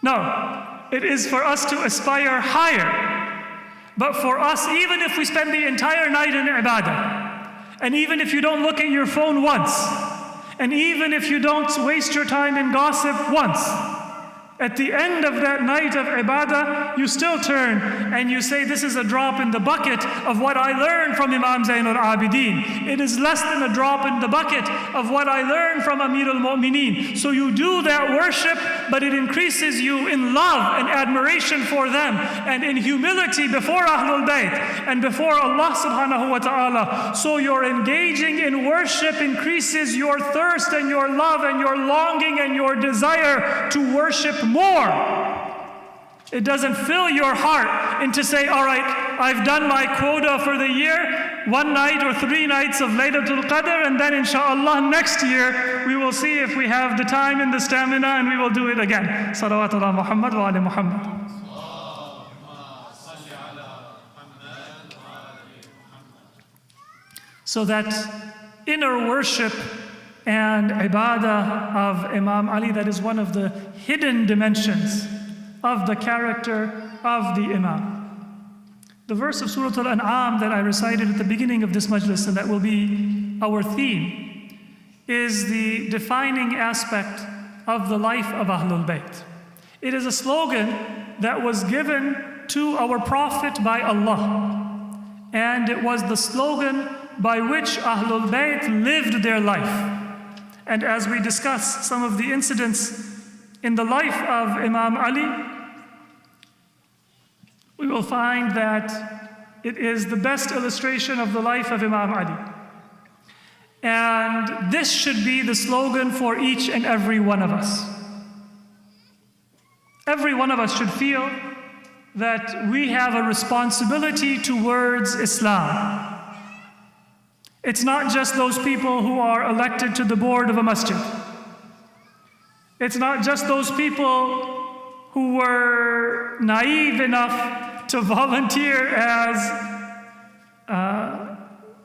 No, it is for us to aspire higher. But for us, even if we spend the entire night in ibadah, and even if you don't look at your phone once, and even if you don't waste your time in gossip once, at the end of that night of ibadah, you still turn and you say, this is a drop in the bucket of what I learned from Imam Zain al-Abidin. It is less than a drop in the bucket of what I learned from Amir al-Mu'mineen. So you do that worship, but it increases you in love and admiration for them and in humility before Ahlul Bayt and before Allah subhanahu wa ta'ala. So your engaging in worship increases your thirst and your love and your longing and your desire to worship more. It doesn't fill your heart into say, all right, I've done my quota for the year, 1 night or 3 nights of Laylatul Qadr, and then inshallah next year we will see if we have the time and the stamina and we will do it again. Salawatullah Muhammad wa ali Muhammad. So that inner worship and ibadah of Imam Ali, that is one of the hidden dimensions of the character of the Imam. The verse of Surah Al-An'am that I recited at the beginning of this majlis, and that will be our theme, is the defining aspect of the life of Ahlul Bayt. It is a slogan that was given to our Prophet by Allah, and it was the slogan by which Ahlul Bayt lived their life. And as we discuss some of the incidents in the life of Imam Ali, we will find that it is the best illustration of the life of Imam Ali. And this should be the slogan for each and every one of us. Every one of us should feel that we have a responsibility towards Islam. It's not just those people who are elected to the board of a masjid. It's not just those people who were naive enough to volunteer as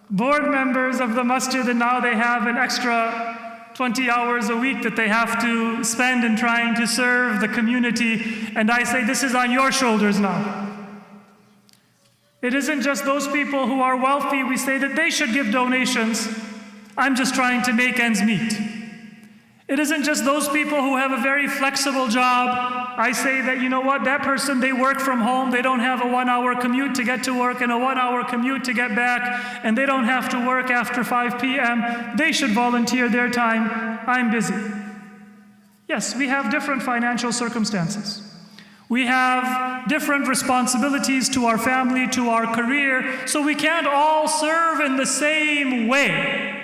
board members of the masjid, and now they have an extra 20 hours a week that they have to spend in trying to serve the community. And I say, this is on your shoulders now. It isn't just those people who are wealthy, we say that they should give donations. I'm just trying to make ends meet. It isn't just those people who have a very flexible job. I say that, you know what, that person, they work from home, they don't have a 1-hour commute to get to work and a 1-hour commute to get back, and they don't have to work after 5 p.m. They should volunteer their time. I'm busy. Yes, we have different financial circumstances. We have different responsibilities to our family, to our career, so we can't all serve in the same way.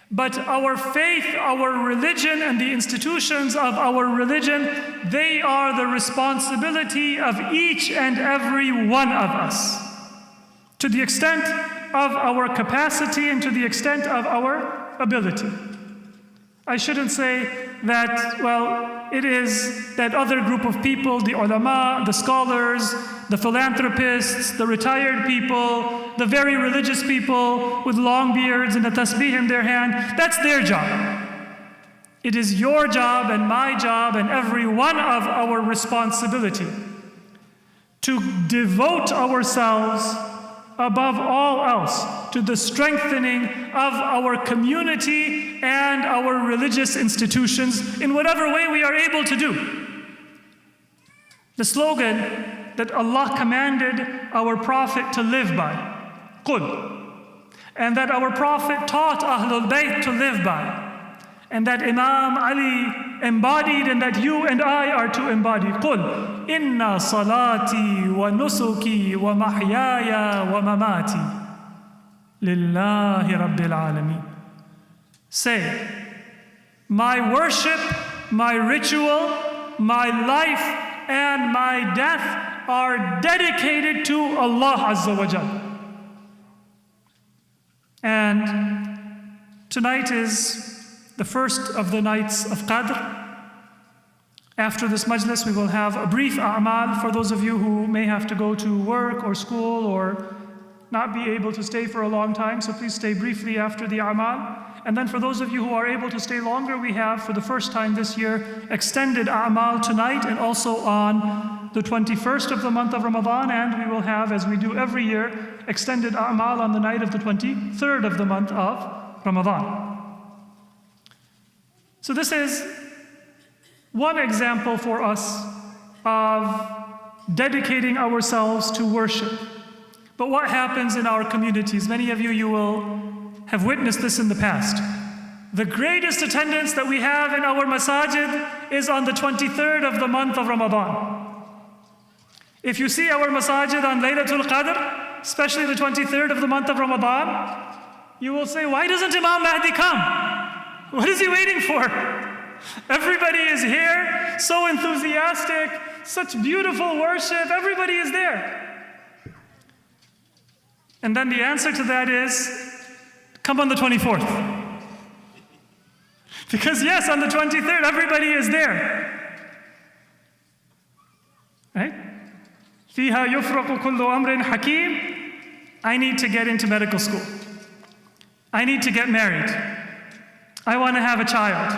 But our faith, our religion, and the institutions of our religion, they are the responsibility of each and every one of us, to the extent of our capacity and to the extent of our ability. I shouldn't say that, well, it is that other group of people, the ulama, the scholars, the philanthropists, the retired people, the very religious people with long beards and a tasbih in their hand, that's their job. It is your job and my job and every one of our responsibility to devote ourselves above all else to the strengthening of our community and our religious institutions in whatever way we are able to do. The slogan that Allah commanded our Prophet to live by, Qul, and that our Prophet taught Ahlul Bayt to live by, and that Imam Ali embodied and that you and I are to embody. Qul, inna salati wa nusuki wa mahyaya wa mamati lillahi rabbil alameen. Say, my worship, my ritual, my life, and my death are dedicated to Allah Azza wa Jal. And tonight is the first of the nights of Qadr. After this majlis, we will have a brief a'mal for those of you who may have to go to work or school or not be able to stay for a long time, so please stay briefly after the a'mal. And then for those of you who are able to stay longer, we have, for the first time this year, extended a'mal tonight and also on the 21st of the month of Ramadan, and we will have, as we do every year, extended a'mal on the night of the 23rd of the month of Ramadan. So this is one example for us of dedicating ourselves to worship. But what happens in our communities? Many of you will have witnessed this in the past. The greatest attendance that we have in our masajid is on the 23rd of the month of Ramadan. If you see our masajid on Laylatul Qadr, especially the 23rd of the month of Ramadan, you will say, why doesn't Imam Mahdi come? What is he waiting for? Everybody is here, so enthusiastic, such beautiful worship, everybody is there. And then the answer to that is, come on the 24th. Because yes, on the 23rd, everybody is there. Right? فِيهَا يُفْرَقُ كُلُّ أَمْرٍ حَكِيمٍ. I need to get into medical school. I need to get married. I want to have a child.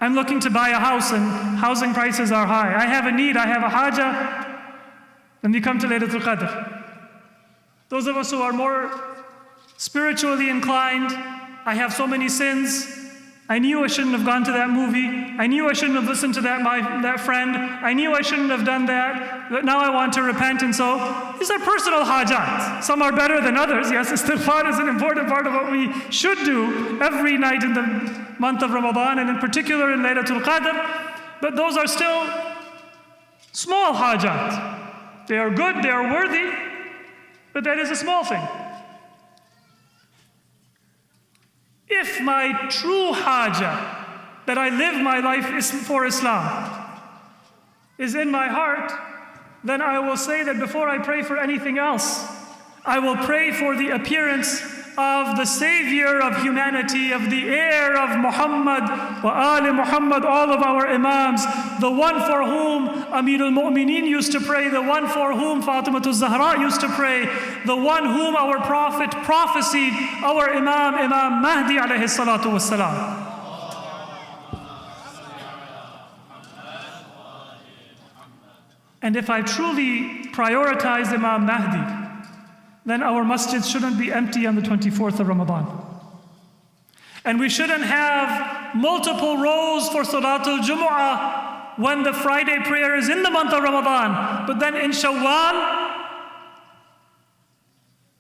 I'm looking to buy a house and housing prices are high. I have a need, I have a haja. Then you come to Laylatul Qadr. Those of us who are more spiritually inclined, I have so many sins. I knew I shouldn't have gone to that movie. I knew I shouldn't have listened to that friend. I knew I shouldn't have done that. But now I want to repent. And so these are personal hajat. Some are better than others. Yes, istighfar is an important part of what we should do every night in the month of Ramadan, and in particular in Laylatul Qadr. But those are still small hajat. They are good, they are worthy, but that is a small thing. If my true haja, that I live my life for Islam, is in my heart, then I will say that before I pray for anything else, I will pray for the appearance of the Savior of humanity, of the heir of Muhammad, wa Ali Muhammad, all of our Imams, the one for whom Amir al-Mu'mineen used to pray, the one for whom Fatimatu Zahra used to pray, the one whom our Prophet prophesied, our Imam Mahdi alayhi salatu wassalam. And if I truly prioritize Imam Mahdi, then our masjid shouldn't be empty on the 24th of Ramadan. And we shouldn't have multiple rows for Salatul Jumu'ah when the Friday prayer is in the month of Ramadan. But then in Shawwal,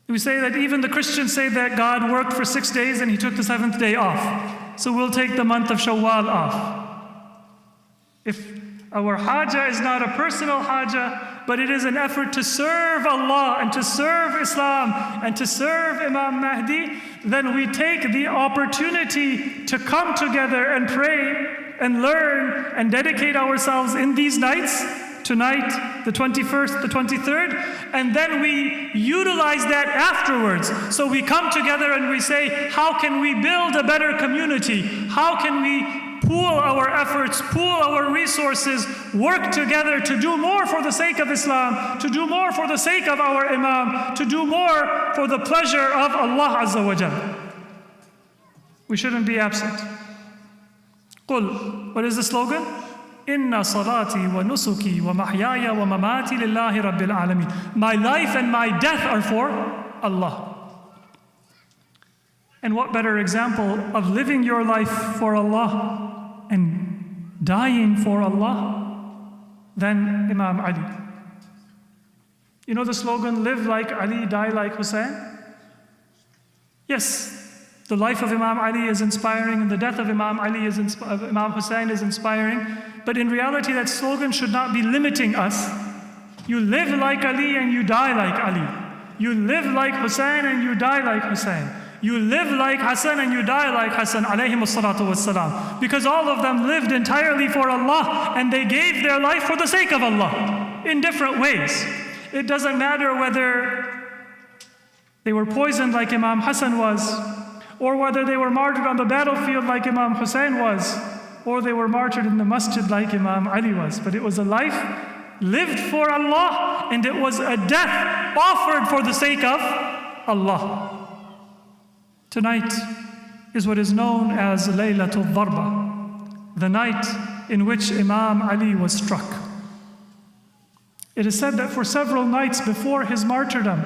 we say that even the Christians say that God worked for 6 days and He took the 7th day off. So we'll take the month of Shawwal off. If our haja is not a personal haja, but it is an effort to serve Allah and to serve Islam and to serve Imam Mahdi, then we take the opportunity to come together and pray and learn and dedicate ourselves in these nights, tonight, the 21st, the 23rd, and then we utilize that afterwards. So we come together and we say, how can we build a better community? How can we pool our efforts, pool our resources, work together to do more for the sake of Islam, to do more for the sake of our Imam, to do more for the pleasure of Allah Azza wa Jal. We shouldn't be absent. Qul, what is the slogan? Inna salati wa nusuki wa mahyaya wa mamati lillahi rabbil alameen. My life and my death are for Allah. And what better example of living your life for Allah and dying for Allah than Imam Ali. You know the slogan, live like Ali, die like Hussein? Yes, the life of Imam Ali is inspiring and the death of Imam Hussein is inspiring, but in reality that slogan should not be limiting us. You live like Ali and you die like Ali. You live like Hussein and you die like Hussein. You live like Hassan and you die like Hassan, alayhimus salatu wassalam. Because all of them lived entirely for Allah and they gave their life for the sake of Allah in different ways. It doesn't matter whether they were poisoned like Imam Hassan was, or whether they were martyred on the battlefield like Imam Hussein was, or they were martyred in the masjid like Imam Ali was. But it was a life lived for Allah and it was a death offered for the sake of Allah. Tonight is what is known as Laylatul Darba, the night in which Imam Ali was struck. It is said that for several nights before his martyrdom,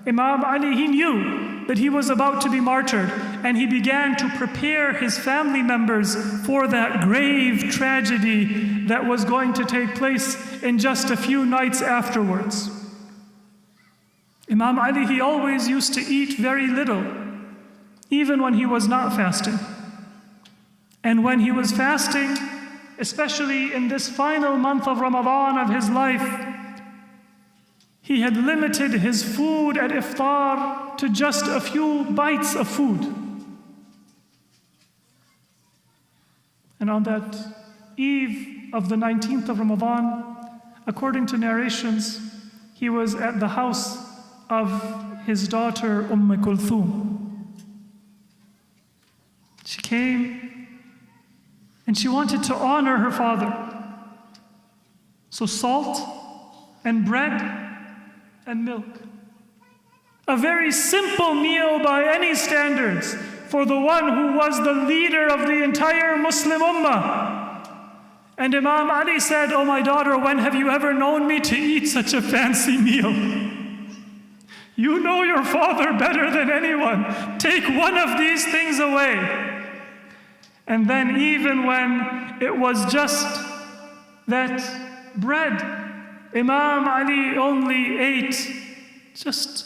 Imam Ali, he knew that he was about to be martyred, and he began to prepare his family members for that grave tragedy that was going to take place in just a few nights afterwards. Imam Ali, he always used to eat very little, even when he was not fasting. And when he was fasting, especially in this final month of Ramadan of his life, he had limited his food at iftar to just a few bites of food. And on that eve of the 19th of Ramadan, according to narrations, he was at the house of his daughter Kulthum. She came and she wanted to honor her father. So salt and bread and milk. A very simple meal by any standards for the one who was the leader of the entire Muslim Ummah. And Imam Ali said, "Oh my daughter, when have you ever known me to eat such a fancy meal? You know your father better than anyone. Take one of these things away." And then even when it was just that bread, Imam Ali only ate just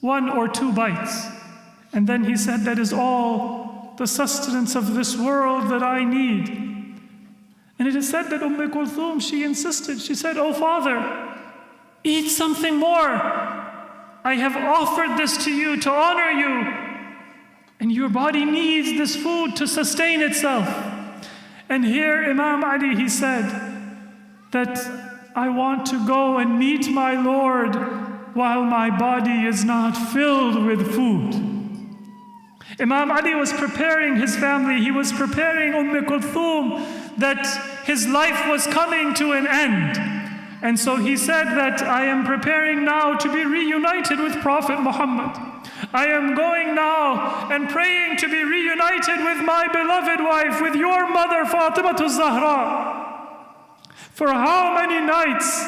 1 or 2 bites. And then he said, "That is all the sustenance of this world that I need." And it is said that Kulthum, she insisted. She said, "Oh father, eat something more. I have offered this to you to honor you. And your body needs this food to sustain itself." And here Imam Ali, he said that I want to go and meet my Lord while my body is not filled with food. Imam Ali was preparing his family. He was preparing Kulthum that his life was coming to an end. And so he said that I am preparing now to be reunited with Prophet Muhammad. I am going now and praying to be reunited with my beloved wife, with your mother Fatima Zahra. For how many nights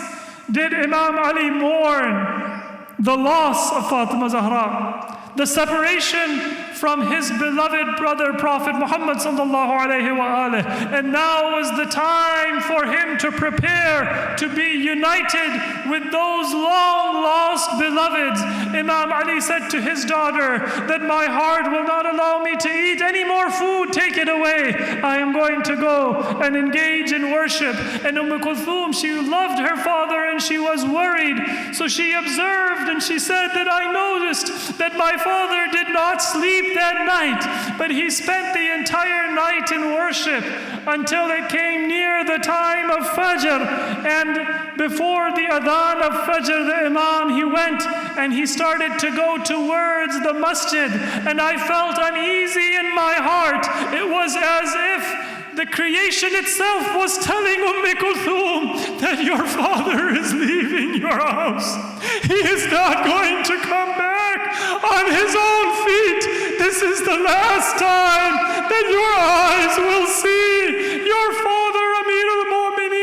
did Imam Ali mourn the loss of Fatima Zahra, the separation from his beloved brother Prophet Muhammad sallallahu alaihi wasallam. And now was the time for him to prepare to be united with those long lost beloveds. Imam Ali said to his daughter that my heart will not allow me to eat any more food, take it away. I am going to go and engage in worship. And Kulthum, she loved her father and she was worried. So she observed and she said that I noticed that my father did not sleep that night, but he spent the entire night in worship until it came near the time of Fajr. And before the adhan of Fajr, the Imam, he went and he started to go towards the masjid. And I felt uneasy in my heart. It was as if the creation itself was telling Kulthum that your father is leaving your house. He is not going to come back on his own feet. This is the last time that your eyes will see your father, Amir al-Mu'mineen,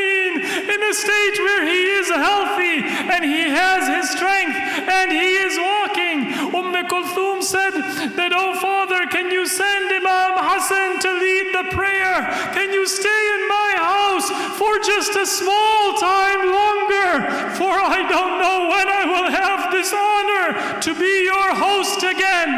that, "Oh Father, can you send Imam Hassan to lead the prayer? Can you stay in my house for just a small time longer? For I don't know when I will have this honor to be your host again."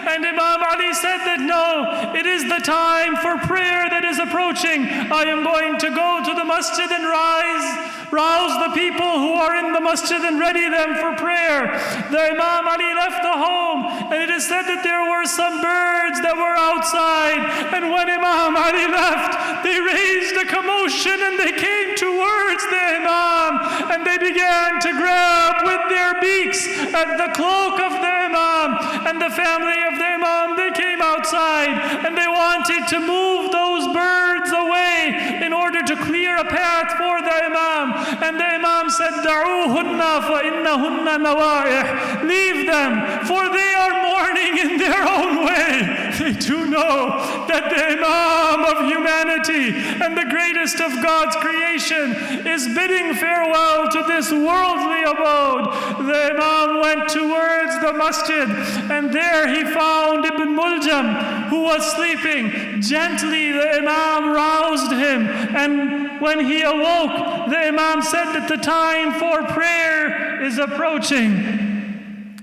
And Imam Ali said that, "No, it is the time for prayer that is approaching. I am going to go to the masjid and rouse the people who are in the masjid and ready them for prayer." The Imam Ali left the home, and it is said that there were some birds that were outside, and when Imam Ali left, they raised a commotion and they came towards the Imam, and they began to grab with their beaks at the cloak of the Imam. And the family of the Imam, they came outside and they wanted to move those birds away in order to clear a path for the Imam. And the Imam said, "Da'uhunna fa innahunna nawaih." Leave them, for they are mourning in their own way. They do know that the Imam of humanity and the greatest of God's creation is bidding farewell to this worldly abode. The Imam went towards the masjid, and there he found Ibn Muljam, who was sleeping. Gently the Imam roused him, and when he awoke, the Imam said that the time for prayer is approaching.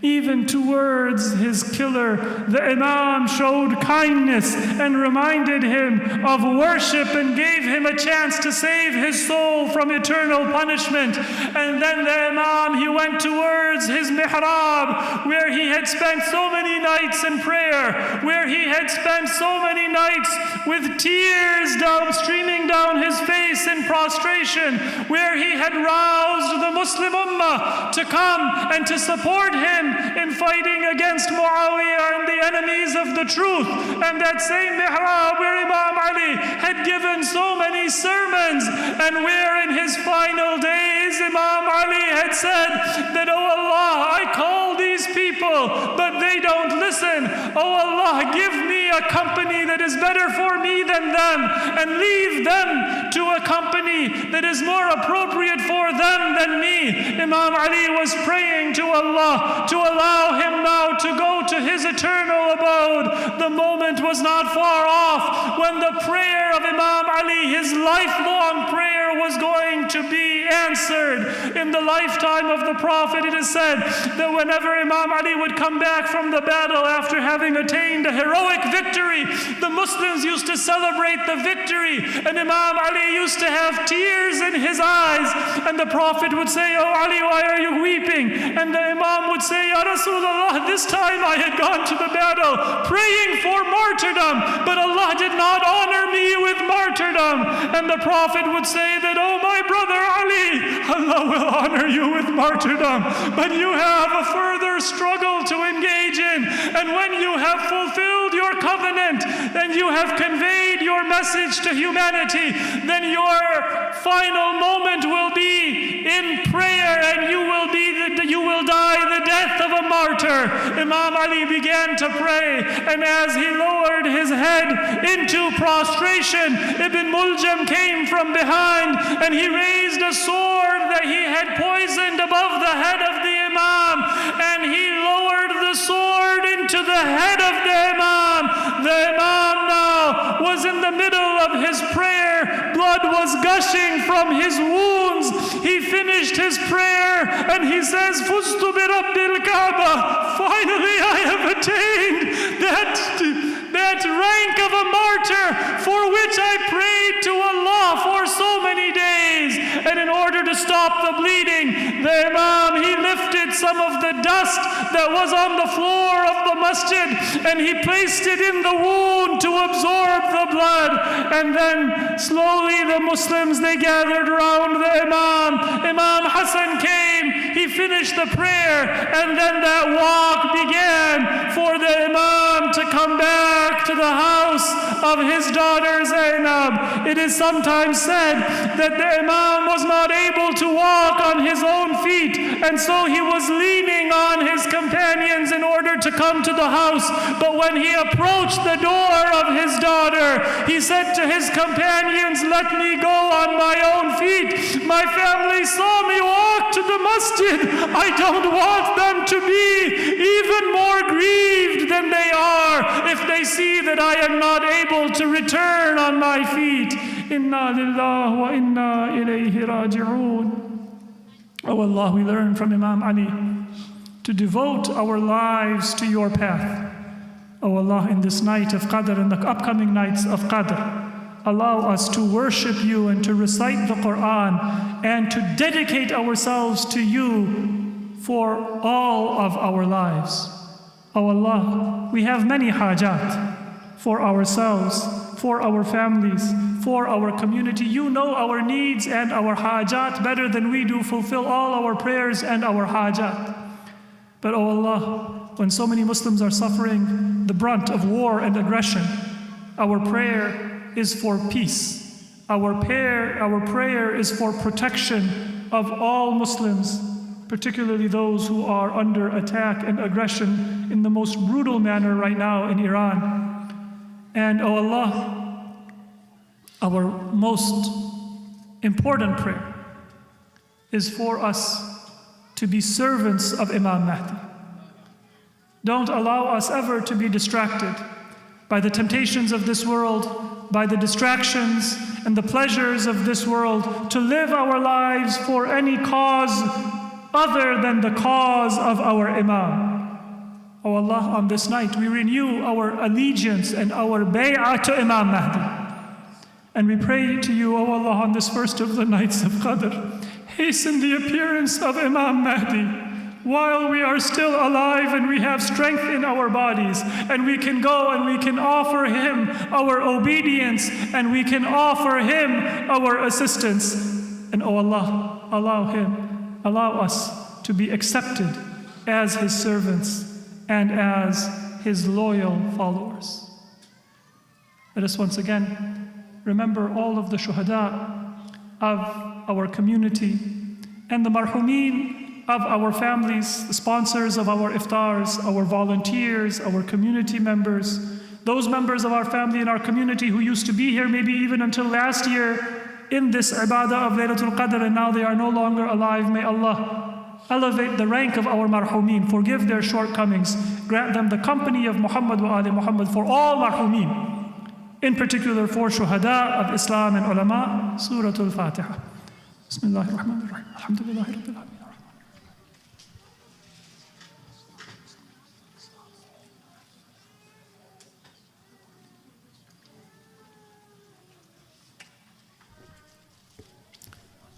Even towards his killer, the Imam showed kindness and reminded him of worship and gave him a chance to save his soul from eternal punishment. And then the Imam, he went towards his mihrab, where he had spent so many nights in prayer, where he had spent so many nights with tears streaming down his face in prostration, where he had roused the Muslim ummah to come and to support him in fighting against Muawiyah and the enemies of the truth. And that same mihrab where Imam Ali had given so many sermons, and where in his final days Imam Ali had said that, "Oh Allah, I call these people, but they don't listen. Oh Allah, give me a company that is better for me than them, and leave them to a company that is more appropriate for them than me." Imam Ali was praying to Allah to allow him now to go to his eternal abode. The moment was not far off when the prayer of Imam Ali, his lifelong prayer, was going to be answered. In the lifetime of the Prophet, it is said that whenever Imam Ali would come back from the battle after having attained a heroic victory, the Muslims used to celebrate the victory, and Imam Ali used to have tears in his eyes, and the Prophet would say, "Oh Ali, why are you weeping?" And the Imam would say, "Ya Rasulullah, this time I had gone to the battle praying for martyrdom, but Allah did not honor me with martyrdom." And the Prophet would say that, "Oh my brother Ali, Allah will honor you with martyrdom, but you have a further struggle to engage in. And when you have fulfilled your covenant and you have conveyed your message to humanity, then your final moment will be in prayer, and you will die the death of a martyr." Imam Ali began to pray, and as he lowered his head into prostration, Ibn Muljam came from behind, and he raised a sword that he had poisoned above the head of the Imam, and he lowered the sword into the head of the Imam. The Imam now was in the middle of his prayer. Blood was gushing from his wounds. He finished his prayer, and he says, "Fustu bi Rabbil Kaaba." Finally, I have attained that rank of a martyr for which I prayed to Allah for so many days. And in order to stop the bleeding, the Imam, he lifted some of the dust that was on the floor of the masjid, and he placed it in the wound to absorb the blood. And then slowly the Muslims, they gathered around the Imam. Imam Hassan came, he finished the prayer, and then that walk began for the Imam to come back to the house of his daughter Zainab. It is sometimes said that the Imam was not able to walk on his own feet, and so he was leaning on his companions in order to come to the house. But when he approached the door of his daughter, he said to his companions, "Let me go on my own feet. My family saw me walk to the masjid. I don't want them to be even more grieved than they are." I see that I am not able to return on my feet. Inna lillahi wa inna ilayhi raji'un. Oh Allah, we learn from Imam Ali to devote our lives to your path. Oh Allah, in this night of Qadr and the upcoming nights of Qadr, allow us to worship you and to recite the Quran and to dedicate ourselves to you for all of our lives. Oh Allah, we have many hajat for ourselves, for our families, for our community. You know our needs and our hajat better than we do. Fulfill all our prayers and our hajat. But oh Allah, when so many Muslims are suffering the brunt of war and aggression, our prayer is for peace. Our prayer is for protection of all Muslims, particularly those who are under attack and aggression in the most brutal manner right now in Iran. And oh Allah, our most important prayer is for us to be servants of Imam Mahdi. Don't allow us ever to be distracted by the temptations of this world, by the distractions and the pleasures of this world, to live our lives for any cause other than the cause of our Imam. Oh Allah, on this night we renew our allegiance and our bay'ah to Imam Mahdi. And we pray to you, oh Allah, on this first of the nights of Qadr, hasten the appearance of Imam Mahdi while we are still alive and we have strength in our bodies, and we can go and we can offer him our obedience and we can offer him our assistance. And oh Allah, allow us to be accepted as his servants and as his loyal followers. Let us once again remember all of the shuhada of our community and the marhumeen of our families, the sponsors of our iftars, our volunteers, our community members, those members of our family and our community who used to be here maybe even until last year in this ibadah of Laylatul Qadr, and now they are no longer alive. May Allah elevate the rank of our marhumeen, forgive their shortcomings, grant them the company of Muhammad wa Ali Muhammad for all marhumeen, in particular for shuhada of Islam and ulama. Suratul Fatiha. Bismillahir Rahmanir Rahim. Alhamdulillahi Rabbil Alamin.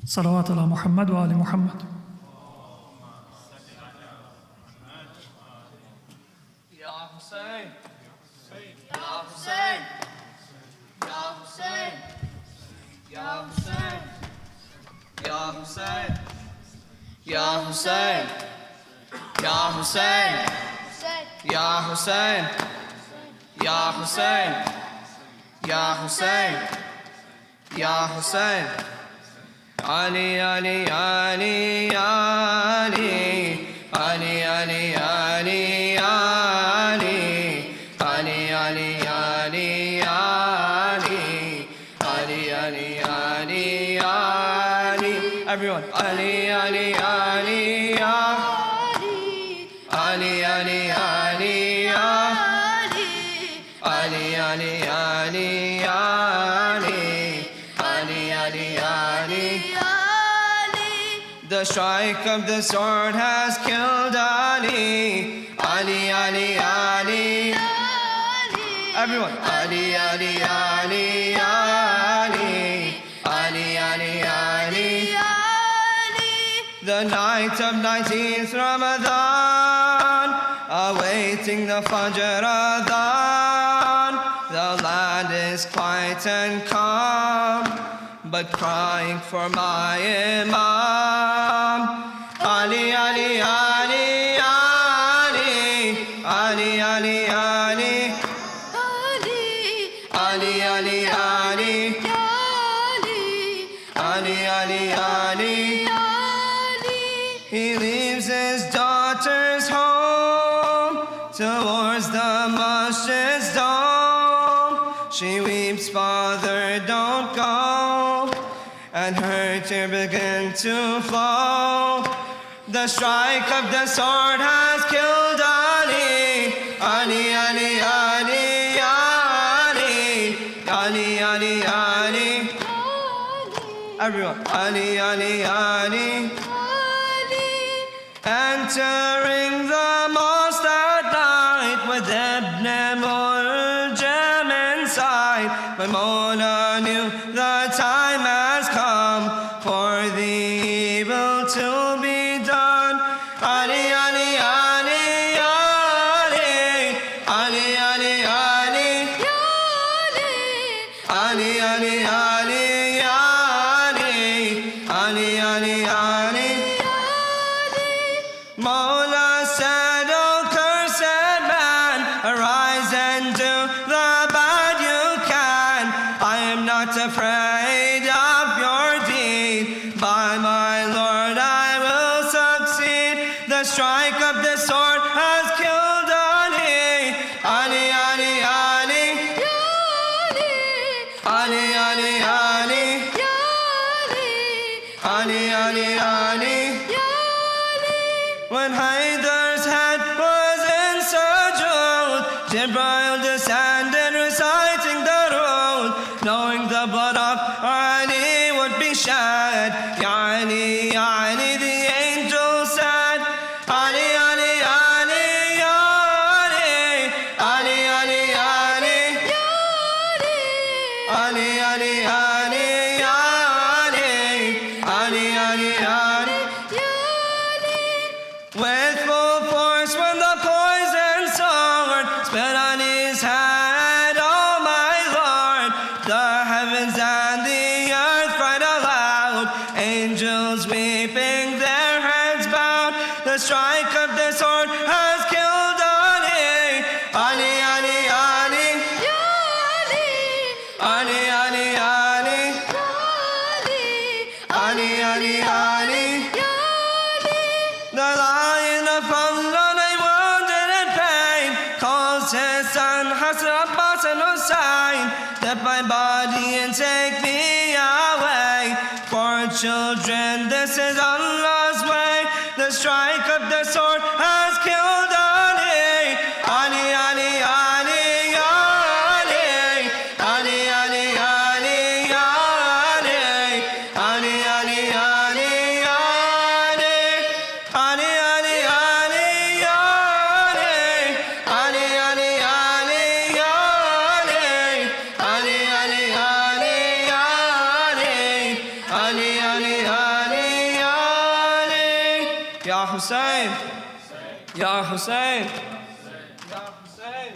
Salawat ala Muhammad wa Ali Muhammad. Ya Hussein, Ya Hussein, Ya Hussein, Ya Hussein, Ya Hussein, Ya Hussein, Ya Hussein, Ya Hussein, Ya Hussein, Ya Hussein, Ya Hussein. Ali, Ali, Ali, Ali, Ali, Ali, Ali, Ali, Ali, Ali, Ali, Ali, Ali, Ali, Ali, Ali. Everyone. Ali, Ali, Ali, Ali, Ali, Ali, Ali, Ali, Ali, Ali, Ali, Ali. The strike of the sword has killed Ali. Ali, Ali, Ali. Everyone. Ali, Ali, Ali, Ali. Ali, Ali, Ali. The night of 19th Ramadan, awaiting the Fajr Adhan. The land is quiet and calm, but crying for my Imam. Ali, Ali, Ali, Ali, Ali, Ali, Ali, Ali, Ali, Ali, Ali, Ali, Ali. He leaves his daughter's home towards the masjid's dome. She weeps, Father, don't go, and her tears begin to flow. The strike of the sword has killed Ali. Ali, Ali, Ali, everyone. Ali, Ali, Ali. Entering the mosque at night with Ibn Muljam inside, my Mawla knew the time has come for the evil to be done. Ali, Ali, Ali, Ali, Ali, Ali, Ali, Ali, Ali, Ali, Ali, Ali, Ali. Mawla said, "O cursed man, arise and do the bad you can. I am not afraid of your deed. By my Lord, I will succeed. The strike of the sword has killed Ali. Ali, Ali, Ali. Ali, Ali, Ali. Ali, Ali, Ali. When Haidar's head was in sujood, Jibreel descended reciting the road, knowing the blood of Ali would be shed. Ya Ali, Ya Ali, the angel said, Ali, Ali, Ali, Ya Ali, Ali, Ali, Ali, Ali, Ali, Ali, Ya Ali, Ali, Ali, Ali. With full force when the poison sword spit on his head, oh my Lord, the heavens and the earth cried aloud, angels weeping, their heads bowed. The strike of the sword has killed Ali. Ali, Ali, Ali, Ali, Ali, Ali, Ali, Ali, Ali. The Lion of Allah, wounded in pain, calls his son Hassan, Abbas and Hussein, "Take my body and take me away. For children, this is Allah's way. The strike of the sword has killed Ali. Ali, Ali, Ali, Ali, Ali, Ali, Ali, Ali, Ali, Ali, Ali, Ali. Ali, Ali, Ali, Ali, Ali, Ali, Ali, Ali, Ali, Ali, Ali, Ali, Ali, Ali, Ali. Ya Hussein, Ya Hussein, Ya Hussein.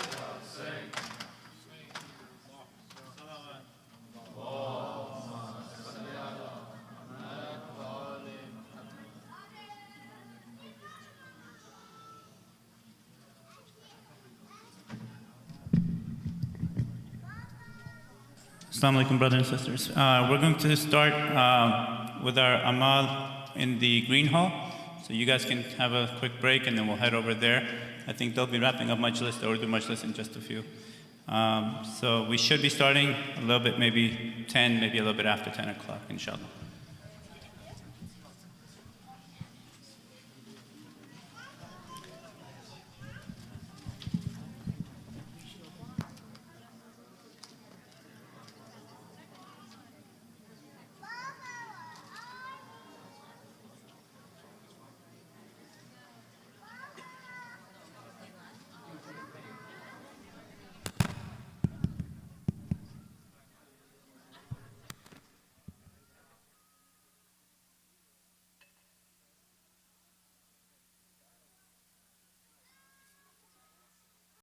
Assalamu alaikum, brothers and sisters. We're going to start with our amal in the green hall. So you guys can have a quick break and then we'll head over there. I think they'll be wrapping up Majlis, the Urdu Majlis, in just a few. So we should be starting a little bit, maybe 10, maybe a little bit after 10 o'clock, inshallah.